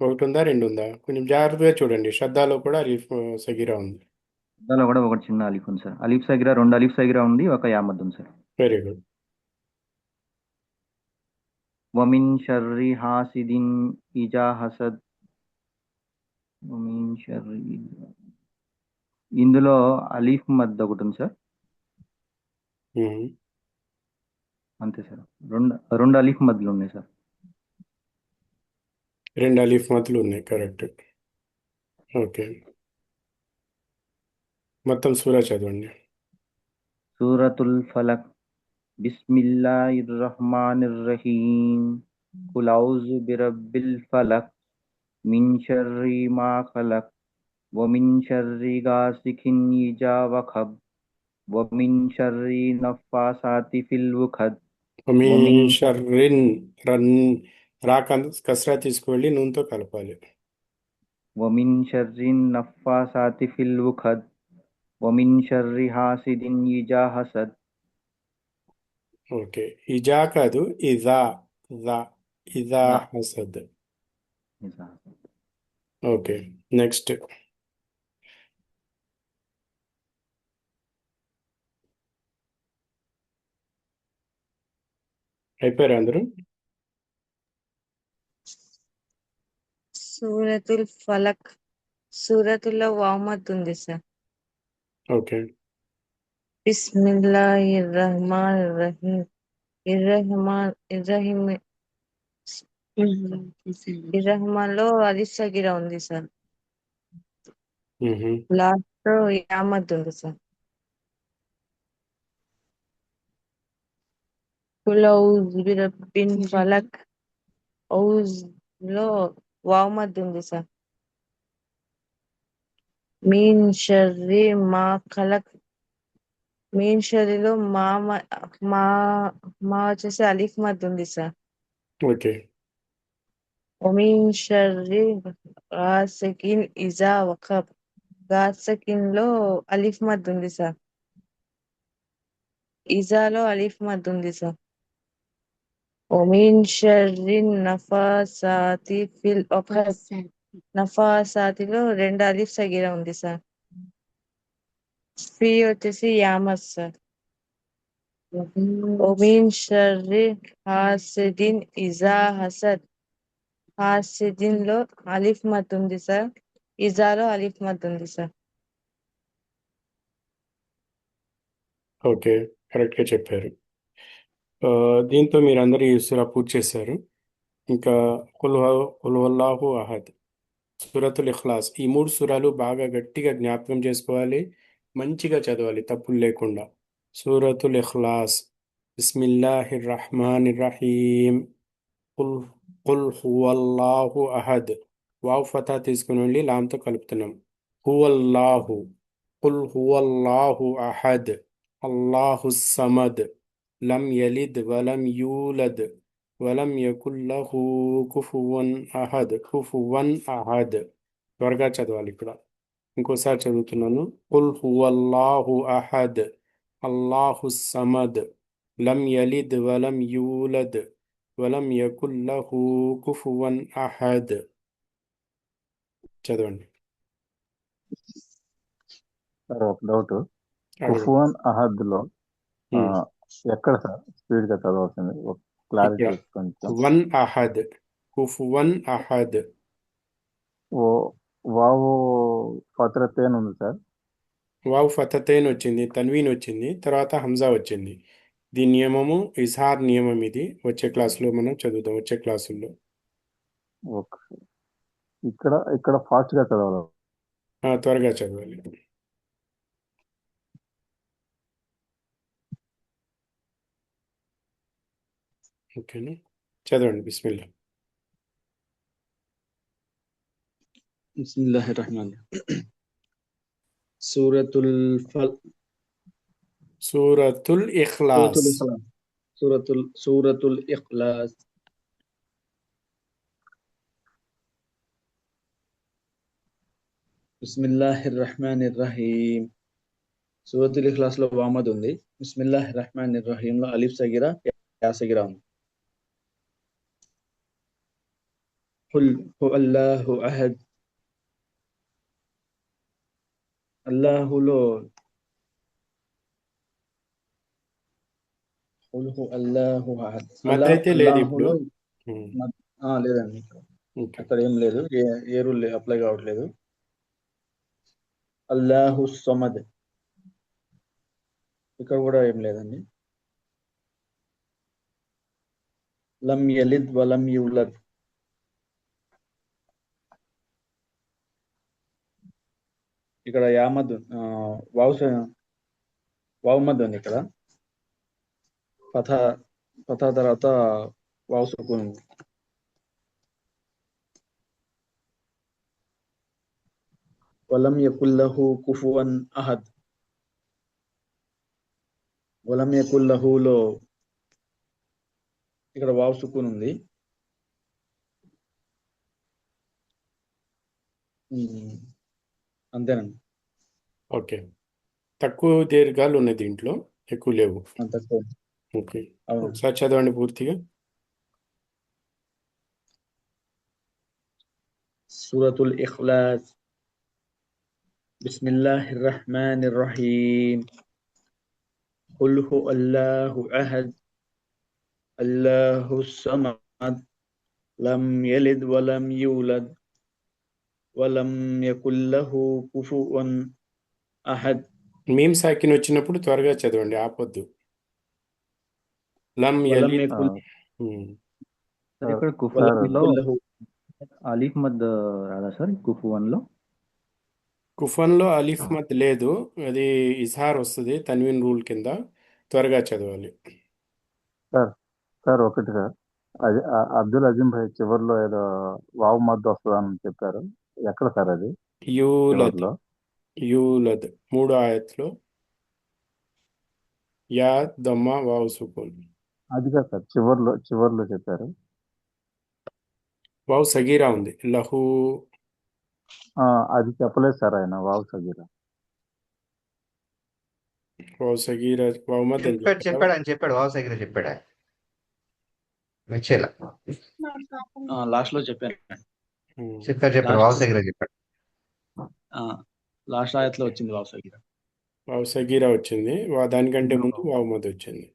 ఒకటి ఉందా, రెండు ఉందా? కొంచెం జాగ్రత్తగా చూడండి. శ్రద్ధలో కూడా అలీఫ్ సగీరా ఉంది. దానిలో కూడా ఒకటి చిన్న అలిఫ్ ఉంది సార్. అలిఫ్ సగీరా, రెండు అలిఫ్ సగీరా ఉంది, ఒక యామద్ ఉంది సార్. Very good. వమిన్ షర్రి హాసిదిన్ ఇజా హసద్. వమిన్ షర్రి, ఇందులో అలీఫ్ మద్ ఒకటి ఉంది సార్. అంతే సార్. రెండు అలీఫ్ మద్లు ఉన్నాయి సార్. రెండు అలీఫ్ మతులు ఉన్నాయి, కరెక్ట్. ఓకే, మొత్తం సూరా చదవండి. సూరతుల్ ఫలక్. బిస్మిల్లాహిర్ రహమానిర్ రహీం. ఖుల్ ఔజు బిరబ్బిల్ ఫలక్ మిన్ షర్రి మా ఖలక్ వమిన్ షర్రి గాసికిన్ ఇజా వఖబ్ వమిన్ షర్రి నఫ్ఫాసాతి ఫిల్ ఉఖద్ మీన్ షర్రిన్, రన్ రా కసరా తీసుకువెళ్ళి నూనెతో కలపాలి. వమిన్ షర్రి నఫ్ఫాసాతి ఫిల్ ఉఖద్ వమిన్ షర్రి హాసిదిన్ ఇజా హసద్. ఓకే, ఇజా కాదు, ఇజా. ఇజా ఇజా హసద్. Okay, next. అయిపోయారు అందరూ? సూరతుల్ ఫలక్. సూరతుల్లో వామత్ ఉంది సార్. ఓకే, బిస్మిల్లాహిర్ రహమానిర్ రహీం. ఇర్రహమాన్లో అలిఫ్ సగీరా ఉంది సార్. లాస్ట్ లో యామద్ ఉంది సార్. కుల్ ఔజు బిరబ్బిన్ ఫలక్. ఔజ్ లో వామద్ ఉంది సార్. మీన్ షర్రి మా ఖలక్. మీన్ షర్రిలో మా వచ్చేసి అలీఫ్ మద్ ఉంది సార్. ఓకే, ఒమీన్ షర్రి గాసికిన్ ఇజా వఖబ్. గాసికిన్ లో అలీఫ్ మద్ ఉంది సార్. ఇజాలో అలీఫ్ మద్ ఉంది సార్. ఒమీన్ షర్రి నఫాసాతి ఫిల్ ఉఖద్. నఫాసాతిలో రెండు అలీఫ్ సగీరా ఉంది సార్. ఫీ వచ్చేసి యామద్ సార్. ఒమీన్ షర్రి హాసిదిన్ ఇజా హసద్. హాసిదిన్ లో అలీఫ్ మద్ ఉంది సార్. ఇజాలో అలీఫ్ మద్ ఉంది సార్. ఓకే, కరెక్ట్గా చెప్పారు. దీంతో మీరు అందరూ ఈ సూరా పూర్తి చేశారు. ఇంకా కుల్ హువల్లాహు అహద్, సూరతుల్ ఇఖ్లాస్, ఈ మూడు సూరాలు బాగా గట్టిగా జ్ఞాపకం చేసుకోవాలి, మంచిగా చదవాలి తప్పులు లేకుండా. సూరతుల్ ఇఖ్లాస్. బిస్మిల్లాహిర్ రహమానిర్ రహీం. కుల్ కుల్ హువల్లాహు అహద్. వావ్ ఫతా తీసుకుని వెళ్ళి లాంతో కలుపుతున్నాం. హువల్లాహు. కుల్ హువల్లాహు అహద్. అల్లాహు సమద్. లం యలిద్ వలం యూలద్ వలం యకుల్లహు కుఫువన్ అహద్. కుఫువన్ అహద్. త్వరగా చదవాలి ఇక్కడ. ఇంకోసారి చదువుతున్నాను. కుల్ హువల్లాహు అహద్. అల్లాహు సమద్. లం యలిద్ వలం యూలద్ వలం యకుల్లహు కుఫువన్ అహద్. చదవండి. సార్ ఒక డౌట్. అడగండి. కుఫువన్ అహద్ లో ఎక్కడ సార్ స్పీడ్ గా చదవాల్సింది? ఒక క్లారిటీ ఇక్కడ కొంచెం. వన్ అహద్. కుఫువన్ అహద్. ఓ వావు ఫత్రతేన్ ఉంది సార్. వావ్ ఫతతేన్ వచ్చింది, తన్వీన్ వచ్చింది, తర్వాత హంజా వచ్చింది. దీని నియమము ఇజ్హార్ నియమం. ఇది వచ్చే క్లాసులో మనం చదువుదాం, వచ్చే క్లాసుల్లో. ఓకే. ఇక్కడ ఇక్కడ ఫాస్ట్ గా చదవాలి. త్వరగా చదవాలి. ఓకేనా? చదవండి. బిస్మిల్లా. బిస్మిల్లాహిర్ రహమానిర్ రహీం. సూరతుల్ ఫల్ సూరతుల్ ఇఖ్లాస్. సూరతుల్ ఇఖ్లాస్. బిస్మిల్లాహిర్ రహమానిర్ రహీం. సూరతుల్ ఇఖ్లాస్ లో వామద్ ఉంది. బిస్మిల్లాహ్ రహమాన్ రహీం లో అలిఫ్ సగిరా యా సగిరా ఉంది. ఖుల్ హు అల్లాహు అహద్, అల్లాహులో ఖుల్ హు అల్లాహు అహద్, మత్ అయితే లేదు ఇప్పుడు. అల్లాహులో ఉమ్, లేదండి, ఓకే. అక్కడ ఏం లేదు, ఏ రూల్ అప్లై కావట్లేదు. అల్లాహు సమద్, ఇక్కడ కూడా ఏం లేదండి. లం యలిద్ వలం యూలద్, ఇక్కడ యామద్ వావుమద్ ఉంది. ఇక్కడ ఫథా తర్వాత వావ్ సుకూన్ ఉంది. వలం యకుల్లహు కుఫువన్ అహద్, వలం యకుల్లహులో ఇక్కడ వావ్ సుకూన్ ఉంది. అంతేనండి, ఓకే. తక్కువ దీర్ఘాలు ఉన్నాయి దీంట్లో, ఎక్కువ లేవు. అంత ఓకే, అవును. ఒకసారి చదవండి పూర్తిగా. సూరతుల్ ఇఖ్లాస్. బిస్మిల్లాహిర్ రహ్మానిర్ రహీం. ఖుల్ హు అల్లాహు అహద్, అల్లాహు సమద్, లం యలిద్ వలం యూలద్, వలం యకుల్లహు కుఫువన్ అహద్. మీమ్ సాకిన్ వచ్చినప్పుడు త్వరగా చదవండి, ఆపొద్దు. లం వలం యలిద్. యకుల్ ఉమ్, సార్ ఇక్కడ వలం కుఫువన్లో యకుల్లహు, అలీఫ్ మద్ రాదా సార్ కుఫువన్లో? కుఫన్లో అలిఫ్ మత్ లేదు, అది ఇజహార్ వస్తుంది తన్వీన్ రూల్ కింద. త్వరగా చదవాలి. సార్ సార్ ఒకటి సార్, అది అబ్దుల్ అజీం భాయ్ చివరిలో ఏదో వావ్ మద్దు వస్తుందని చెప్పారు. ఎక్కడ సార్ అది యూలద్, చివరిలో? యూలద్ 3 ఆయత్లో యా దమ్మ వావ్ సుకూన్. అది కాదు సార్, చివరిలో చెప్పారు. వావ్ సగీరా ఉంది. లహు అది చెప్పలేదు సార్ ఆయన, వావ్ సగీరా. వావ్ సగీరా వావ్ మద్ అని చెప్పారా? ఆయన చెప్పాడు వావ్ సగిర చెప్పాడా వచ్చేలా లాస్ట్ లో చెప్పాను. ఉమ్, చెప్పాడు వావ్ సగిర చెప్పాడు. లాస్ట్ ఆయత్లో వచ్చింది వావ్ సగిరా. వావ్ సగీరా వచ్చింది, దానికంటే ముందు వావ్ మద్ వచ్చింది.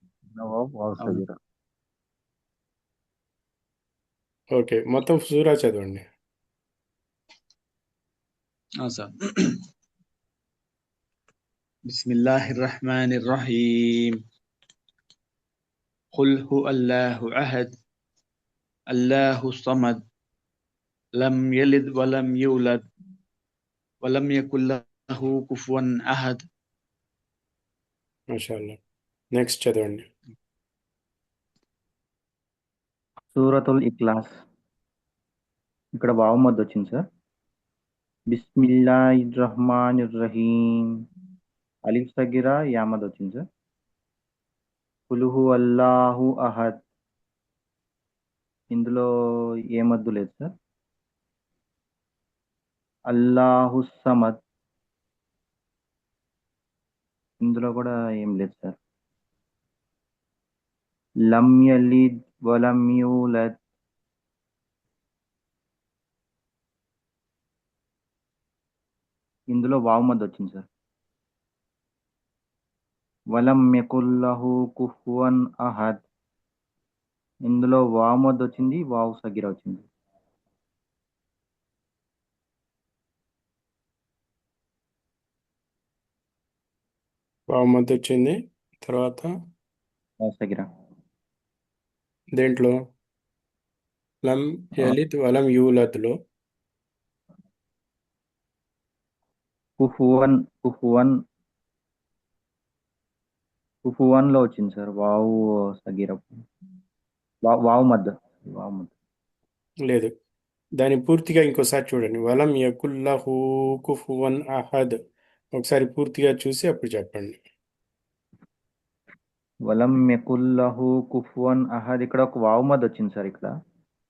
వావ్ సగీరా. ఓకే, మొత్తం సూరా చదవండి. సార్. బిస్మిల్లాహిర్ రహమానిర్ రహీం. ఖుల్ హు అల్లాహు అహద్, అల్లాహు సమద్, లం యలిద్ వలం యూలద్, వలం యకుల్లహు కుఫువన్ అహద్. మాషాల్లా. నెక్స్ట్ చదవండి. సూరతుల్ ఇఖ్లాస్, ఇక్కడ వావ్ మద్ వచ్చింది సార్. బిస్మిల్లాహిర్ రహమానిర్ రహీం, అలీఫ్ సగిరా యామద్ వచ్చింది సార్. ఖుల్ హు అల్లాహు అహద్, ఇందులో ఏ మద్దు లేదు సార్. అల్లాహు సమద్, ఇందులో కూడా ఏం లేదు సార్. లం యలిద్ వలం యూలద్, ఇందులో వావ్ మద్ వచ్చింది సార్. వలం యకుల్లహు కుఫువన్ అహద్, ఇందులో వావ్ మద్ వచ్చింది, వావ్ సగిరా వచ్చింది. వావ్ మద్ వచ్చింది, తర్వాత వావ్ సగిరా. దేంట్లో? లం యలిద్ వలం యూలద్లో కుఫువన్ లో వచ్చింది సార్ వావ్ సగిరా. వావ్ మద్ లేదు. దాన్ని పూర్తిగా ఇంకోసారి చూడండి. వలం యకుల్లహు కుఫువన్ అహద్. ఒకసారి పూర్తిగా చూసి అప్పుడు చెప్పండి. వలం యకుల్లహు కుఫువన్ అహద్, ఇక్కడ ఒక వావ్ మద్ వచ్చింది సార్. ఇక్కడ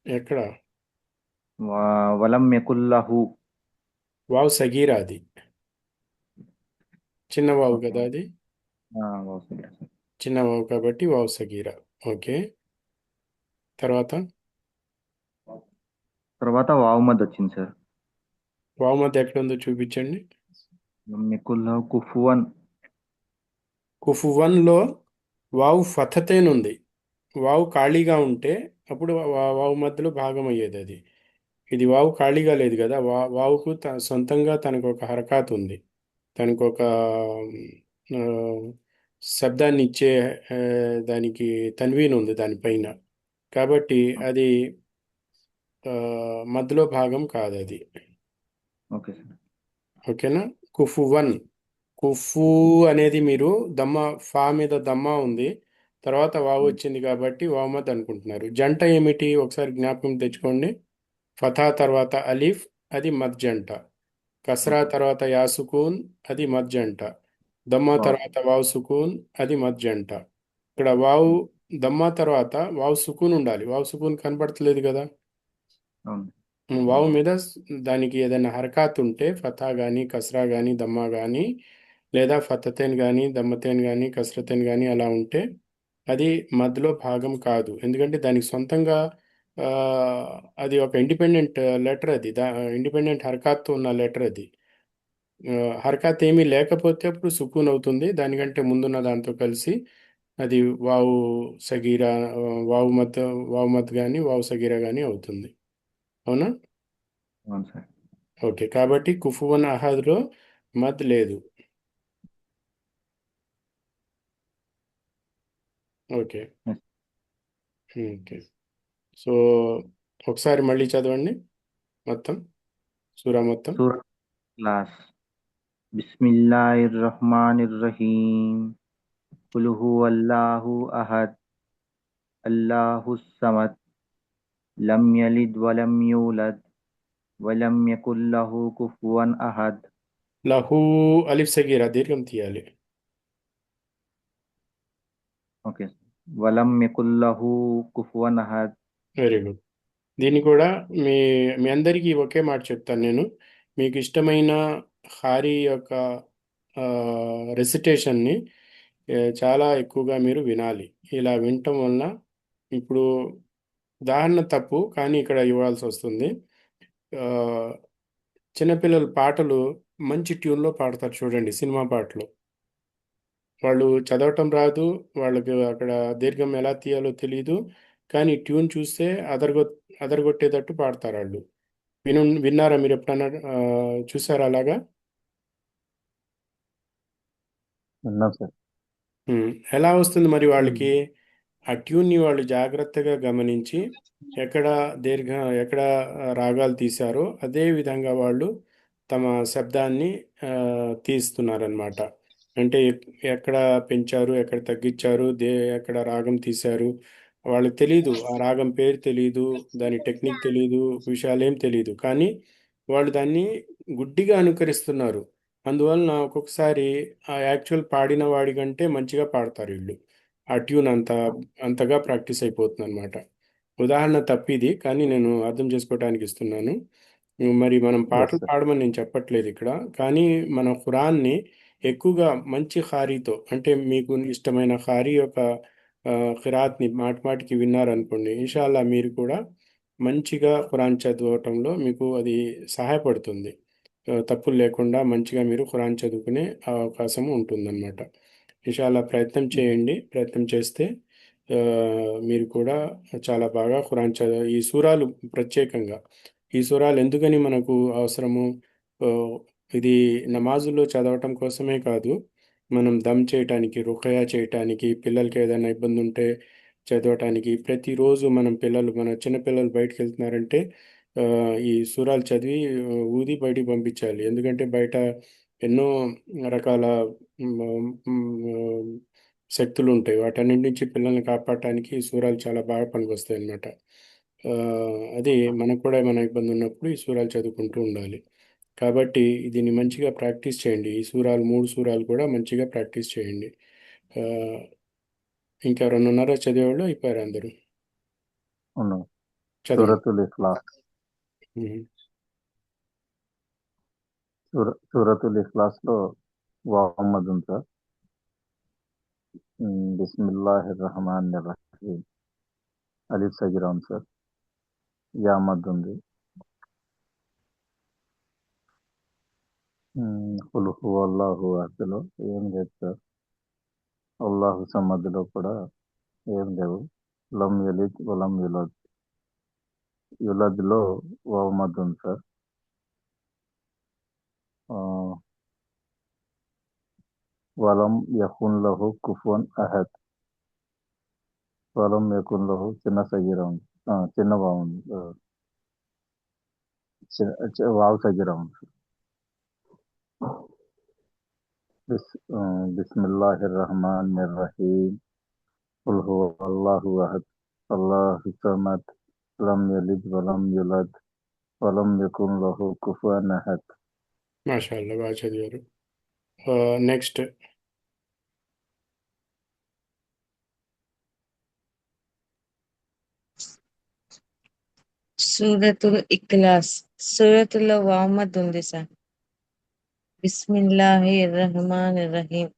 ఎక్కడ? వలం యకుల్లహు. వావ్ సగీరా అది. చిన్న వావు ఓకే. కదా అది, వావ్ సగీరా సార్. చిన్న వావు కాబట్టి వావు సగీరా. ఓకే, తర్వాత తర్వాత వావ్ మద్ వచ్చింది సార్. వావు మధ్య ఎక్కడ ఉందో చూపించండి. మికుల్లాహు కుఫువన్. కుఫువన్లో వావు ఫతతేన్ ఉంది. వావు ఖాళీగా ఉంటే అప్పుడు వావు మధ్యలో భాగం అయ్యేది అది. ఇది వావు ఖాళీగా లేదు కదా, వావుకు సొంతంగా తనకు ఒక హరకాత్ ఉంది, తనకు ఒక ఆ, శబ్దాన్ని ఇచ్చే ఆ, దానికి తన్వీన్ ఉంది దానిపైన. కాబట్టి అది ఆ, మధ్యలో భాగం కాదు అది. Okay sir. ఓకేనా. కుఫు వన్, కుఫు అనేది మీరు దమ్మ, ఫా మీద దమ్మ ఉంది, తర్వాత వావు వచ్చింది కాబట్టి వామద్ అనుకుంటున్నారు. జంట ఏమిటి ఒకసారి జ్ఞాపకం తెచ్చుకోండి. ఫథా తర్వాత అలీఫ్, అది మద్ జంట. కస్రా ఓకే. తర్వాత యా సుకూన్, అది మద్ జంట. దమ్మ వావ్. తర్వాత వావ్ సుకూన్, అది మద్ జంట. ఇక్కడ వావు దమ్మ తర్వాత వావ్ సుకూన్ ఉండాలి. వావ్ సుకూన్ కనబడతలేదు కదా. అవును. వావు మీద దానికి ఏదైనా హరకాత్ ఉంటే ఫతా కానీ కస్రా కానీ దమ్మా కానీ, లేదా ఫతతేన్ కానీ దమ్మతేన్ కానీ కస్రతేన్ కానీ అలా ఉంటే అది మధ్యలో భాగం కాదు. ఎందుకంటే దానికి సొంతంగా ఆ, అది ఒక ఇండిపెండెంట్ లెటర్, అది ఇండిపెండెంట్ హరకాత్తో ఉన్న లెటర్ అది. ఆ, హరకత్ ఏమీ లేకపోతే అప్పుడు సుకూన్ అవుతుంది, దానికంటే ముందున్న దాంతో కలిసి అది వావు సగీరా, ఆ, వావు మత్ కానీ వావు సగీరా కానీ అవుతుంది. అవునా. అవును సార్. ఓకే, కాబట్టి కుఫువన్ అహద్లో మద్ లేదు. ఓకే. Yes. ఓకే, సో ఒకసారి మళ్ళీ చదవండి మొత్తం, సూరా మొత్తం. సూరా క్లాస్. బిస్మిల్లాహిర్ రహ్మానిర్ రహీం. కుల్ హువల్లాహు అహద్. అల్లాహుస్ సమద్. లం యలిద్ వలం యూలద్. వలం యకుల్ లహు కుఫువన్ అహద్. లహూ, అలిఫ్ సగీరా దీర్ఘం తీయాలి. ఓకే. వలం యకుల్ లహు కుఫువన్ అహద్. Very good. దీన్ని కూడా మీ మీ అందరికీ ఒకే మాట చెప్తాను నేను. మీకు ఇష్టమైన హారీ యొక్క రెసిటేషన్ని చాలా ఎక్కువగా మీరు వినాలి. ఇలా వినటం వలన ఇప్పుడు ఉదాహరణ తప్పు కానీ ఇక్కడ ఇవ్వాల్సి వస్తుంది. ఆ, చిన్నపిల్లల పాటలు మంచి ట్యూన్లో పాడతారు చూడండి, సినిమా పాటలు. వాళ్ళు చదవటం రాదు, వాళ్ళకి అక్కడ దీర్ఘం ఎలా తీయాలో తెలియదు, కానీ ట్యూన్ చూస్తే అదరగొట్టేటట్టు పాడతారు వాళ్ళు. విన్నారా మీరు ఎప్పుడన్నా, చూసారా అలాగా? విన్నాం సార్. ఎలా వస్తుంది మరి వాళ్ళకి? ఆ ట్యూన్ని వాళ్ళు జాగ్రత్తగా గమనించి ఎక్కడ దీర్ఘ, ఎక్కడ రాగాలు తీశారో అదే విధంగా వాళ్ళు తమ శబ్దాన్ని తీస్తున్నారనమాట. అంటే ఎక్కడ పెంచారు, ఎక్కడ తగ్గించారు, ఎక్కడ రాగం తీశారు వాళ్ళకి తెలియదు. ఆ రాగం పేరు తెలియదు, దాని టెక్నిక్ తెలియదు, విషయాలేం తెలియదు, కానీ వాళ్ళు దాన్ని గుడ్డిగా అనుకరిస్తున్నారు. అందువలన ఒక్కొక్కసారి ఆ యాక్చువల్ పాడిన వాడి కంటే మంచిగా పాడతారు వీళ్ళు. ఆ ట్యూన్ అంతగా ప్రాక్టీస్ అయిపోతుంది అనమాట. ఉదాహరణ తప్పిది, కానీ నేను అర్థం చేసుకోవడానికి ఇస్తున్నాను. మరి మనం ఎస్ పాటలు సార్. పాడమని నేను చెప్పట్లేదు ఇక్కడ, కానీ మన ఖురాన్ని ఎక్కువగా మంచి ఖారీతో, అంటే మీకు ఇష్టమైన ఖారీ యొక్క ఖిరాత్ని మాటి మాటికి విన్నారనుకోండి, ఇన్షాల్లా మీరు కూడా మంచిగా ఖురాన్ చదవటంలో మీకు అది సహాయపడుతుంది. తప్పులు లేకుండా మంచిగా మీరు ఖురాన్ చదువుకునే అవకాశం ఉంటుందన్నమాట. ఇన్షాల్లా ప్రయత్నం చేయండి. ప్రయత్నం చేస్తే ఆ, మీరు కూడా చాలా బాగా ఖురాన్ ఈ సూరాలు ప్రత్యేకంగా, ఈ సూరాలు ఎందుకని మనకు అవసరము? ఆ, ఇది నమాజుల్లో చదవటం కోసమే కాదు, మనం దమ్ చేయటానికి, రుఖయా చేయటానికి, పిల్లలకి ఏదైనా ఇబ్బంది ఉంటే చదవటానికి, ప్రతిరోజు మన చిన్నపిల్లలు బయటకు వెళ్తున్నారంటే ఆ, ఈ సూరాలు చదివి ఊది బయటికి పంపించాలి. ఎందుకంటే బయట ఎన్నో రకాల మ్, మ్, శక్తులు ఉంటాయి. వాటన్నిటి నుంచి పిల్లల్ని కాపాడటానికి ఈ సూరాలు చాలా బాగా పనికొస్తాయి అన్నమాట. ఆ, అది మనకు కూడా ఏమైనా ఇబ్బంది ఉన్నప్పుడు ఈ సూరాలు చదువుకుంటూ ఉండాలి. కాబట్టి దీన్ని మంచిగా ప్రాక్టీస్ చేయండి. ఈ సూరాలు, మూడు సూరాలు కూడా మంచిగా ప్రాక్టీస్ చేయండి. ఆ, ఇంకా రెండున్నర చదివేవాళ్ళు అయిపోయారు అందరూ. ఉన్నాం. చదవండి. సూరతుల్ ఇఖ్లాస్. ఉమ్. సూరతుల్ ఇఖ్లాస్ లో వావ్ మద్ ఉంది సార్. బిస్మిల్లాహిర్ రహమానిర్ రహీం అలిఫ్ సగిరా ఉంది సార్. యా మద్ ఉంది. ఖుల్ హువల్లాహు అహద్లో ఏం లేదు సార్. అల్లాహు సమద్లో కూడా ఏం లేవు. లం యలిద్ వలం యులద్. యులద్లో వావ్ మద్ ఉంది సార్. ఆ, వలం యకున్ లహు కుఫువన్ అహద్. వలం యకున్ లహు చిన్న సగిరా ఉంది. చిన్న వావ్ ఉంది. వావ్ సగిరా ఉంది. బిస్మిల్లాహిర్ రహమానిర్ రహీం ఖుల్ హువల్లాహు అహద్ అల్లాహు సమద్ లం యలిద్ వలం యులద్ వలం యకున్ లహు కుఫువన్ అహద్. మాషాల్లా బాగా చదివారు. నెక్స్ట్ సూరతుల్ ఇఖ్లాస్. సూరతుల్లో వావ్ మద్ ఉంది సార్. బిస్మిల్లాహిర్ రహమానిర్ రహీం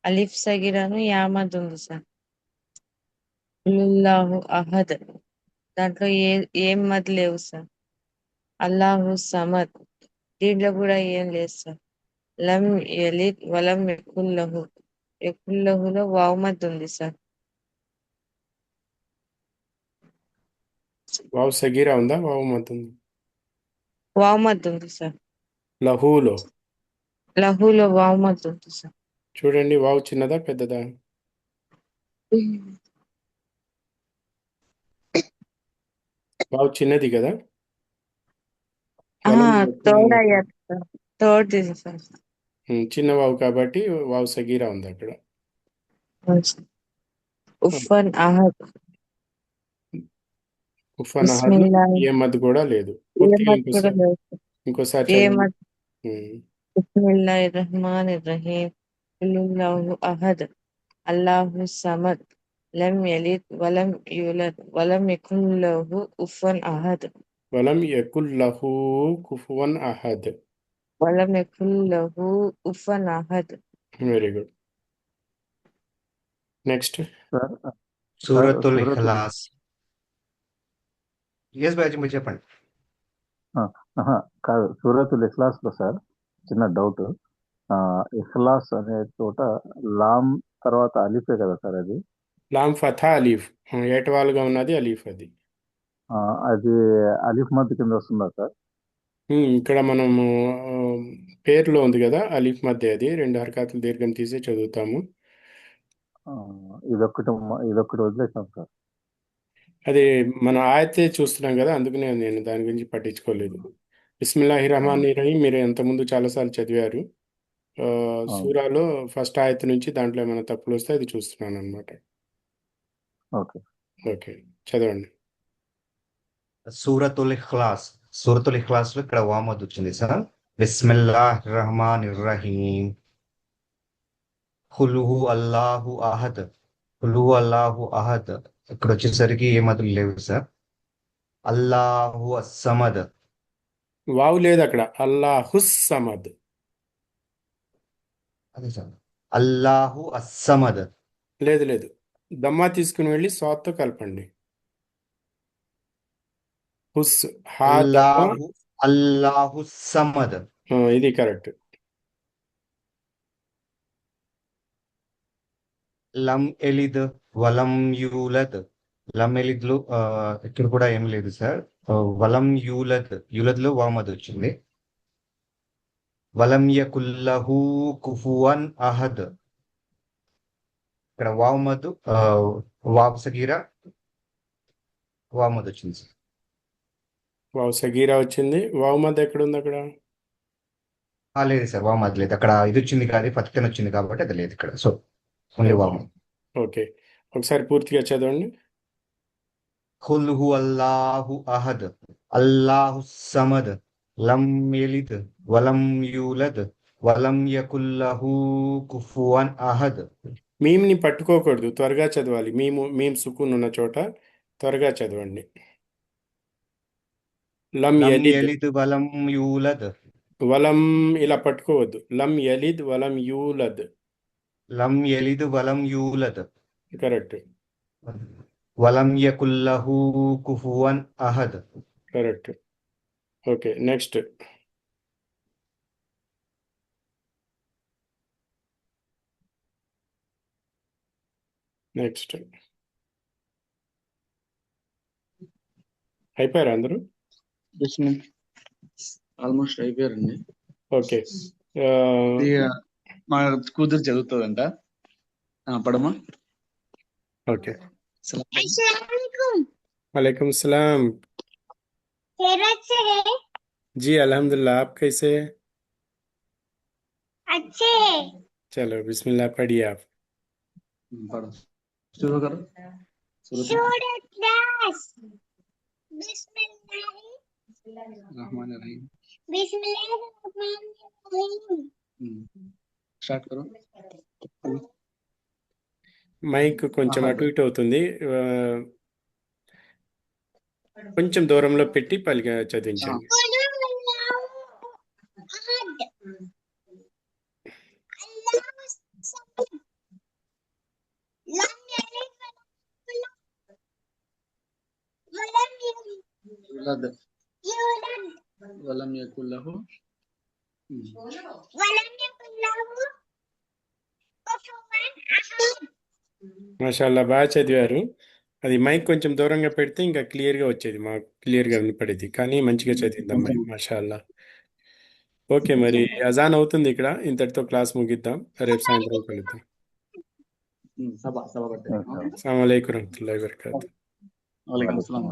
అలిఫ్ సగిరాను యా మద్ ఉంది సార్. ఖులుల్లాహు అహద్ దాంట్లో ఏం మద్ లేవు సార్. అల్లాహు సమద్ దీంట్లో కూడా ఏం లేదు సార్. లం యలిద్ వలం యకున్ లహు. యకున్ లహులో వావ్ మద్ ఉంది సార్. వావ్ సగీరా ఉందా, వావ్ మద్ ఉంది? వావ్ మద్ ఉంది సార్. లహూలో లహులో వావ్ మద్ ఉంది సార్. చూడండి, వావ్ చిన్నదా పెద్దదా? వావ్ చిన్నది కదా. వలం యకున్ థర్డ్ లహు. అయ్యారు సార్. Third sir. చిన్న వావ్ కాబట్టి వావ్ సగీరా ఉంది అక్కడ. ఉఫ్ఫన్ అహద్. కుఫన్ అహద్లో బిస్మిల్లాహ్ ఏ మద్ కూడా లేదు. ఏ పూర్తిగా మద్ కూడా లేదు సార్. ఇంకోసారి ఏ చదవండి. మద్. బిస్మిల్లాహిర్ రహమానిర్ రహీం ఖులుల్లాహు అహద్ అల్లాహు సమద్ లం యలిద్ వలం యూలద్ వలం యకున్ లహు కుఫువన్ అహద్. వలం యకున్ లహు కుఫువన్ అహద్. వలం యకున్ లహు కుఫువన్ అహద్. Very good. నెక్స్ట్ సార్ సూరతుల్ సూరత్ ఇఖ్లాస్. ఎస్ బాజీ మీరు చెప్పండి. కాదు, సూరతుల్ ఇఖ్లాస్ లో సార్ చిన్న డౌట్. ఇఖ్లాస్ అనే చోట లామ్ తర్వాత అలిఫే కదా సార్ అది. లామ్ ఫథా అలీఫ్, ఏటవాలుగా ఉన్నది అలీఫ్ అది. అది అలిఫ్ మద్ కింద వస్తుందా సార్? ఇక్కడ మనము పేరులో ఉంది కదా అలీఫ్ మధ్య, అది రెండు హరకాతులు దీర్ఘం తీసి చదువుతాము. ఆ, ఇదొక్కటి వదిలేసాం సార్. అది మన ఆయతే చూస్తున్నాం కదా, అందుకనే నేను దాని గురించి పట్టించుకోలేదు. బిస్మిల్లాహి రహమాన్ రహీం మీరు ఎంతకుముందు చాలాసార్లు చదివారు. సూరాలో ఫస్ట్ ఆయత నుంచి దాంట్లో ఏమైనా తప్పులు వస్తే అది చూస్తున్నాను అనమాట. ఓకే. ఓకే, చదవండి. సూరతుల్ ఇఖ్లాస్. సూరతుల్ ఇఖ్లాస్ లో ఇక్కడ వామద్ వచ్చింది సార్. బిస్మిల్లాహ్ రహమాన్ రహీం హులుహు అల్లాహు అహద్. హులుహు అల్లాహు అహద్ ఇక్కడ వచ్చేసరికి ఏ మదులు లేవు సార్. అల్లాహు అస్సమద్. వావ్ లేదు అక్కడ, అల్లాహుస్ సమద్. అదే సార్, అల్లాహు అస్సమద్. లేదు లేదు, దమ్మా తీసుకుని వెళ్ళి స్వాత్తో కలపండి. హుస్ హా దమ్మా. అల్లాహు సమద్. ఇది కరెక్ట్. లం ఎలిద్ వలం యూలద్. లం ఎలిద్ లో ఇక్కడ కూడా ఏం లేదు సార్. వలం యూలద్, యూలద్ లో వామద్ వచ్చింది. వలం యకుల్లహు కుఫువన్ అహద్. ఇక్కడ వామద్ వావ్ సగీరా వామద్ వచ్చింది సార్. వావ్ సగీరా వచ్చింది. వావ్ మధ్య ఎక్కడ ఉంది అక్కడ? లేదు సార్, వామద్ లేదు అక్కడ. ఇది వచ్చింది కాదు, ఫతికన్ వచ్చింది కాబట్టి అది లేదు ఇక్కడ. So only వామద్. ఓకే, ఒకసారి పూర్తిగా చదవండి. ఖుల్ హు అల్లాహు అహద్ అల్లాహు సమద్ లం యలిద్ వలం యూలద్ వలం యకుల్లహు కుఫువన్ అహద్. మీమ్ని పట్టుకోకూడదు, త్వరగా చదవాలి. మీమ్ సుకూన్ ఉన్న చోట త్వరగా చదవండి. లం లం యలిద్. యలిద్ వలం యూలద్ వలం ఇలా పట్టుకోవద్దు. లం యలిద్ వలం యూలద్. లం యలిద్ వలం యూలద్. కరెక్ట్. వలం యకుల్లహు కుఫువన్ అహద్. కరెక్ట్. Okay, next. నెక్స్ట్ అయిపోయారా అందరూ? ఆల్మోస్ట్ అయిపోయారండి. ఓకే. ఇక మా కూతురు చదువుతుందంట. పడమా. ఓకే. वालेकुम सलाम। खैरियत से है? जी अल्हम्दुलिल्लाह, आप कैसे हैं? अच्छे है। चलो बिस्मिल्लाह पढ़िए आप। పడు. शुरू करो. सूरत नास। रहमानिर्रहीम. बिस्मिल्लाहिर्रहमानिर्रहीम। స్టార్ట్ करो. మైక్ కొంచెం అటు ఇటు అవుతుంది. కొంచెం దూరంలో పెట్టి చదివించండి. कुल हुवल्लाहु अहद। अल्लाहु समद। लम यलिद वलम యూలద్ यूलद వలం యకుల్ లహు. वलम यकुल लहु कुफुवन अहद। మాషాల్లా, బాగా చదివారు. అది మైక్ కొంచెం దూరంగా పెడితే ఇంకా క్లియర్గా వచ్చేది, మాకు క్లియర్గా వినపడేది. కానీ మంచిగా చదివింది అమ్మాయి, మాషాల్లా. ఓకే, మరి అజాన్ అవుతుంది ఇక్కడ. ఇంతటితో క్లాస్ ముగిద్దాం. రేపు సాయంత్రం కలుద్దాం. సభ పట్టే. అస్సలాము అలైకుం వరహ్మతుల్లాహి వబరకాతుహ్. వాలేకుం అస్సలాం.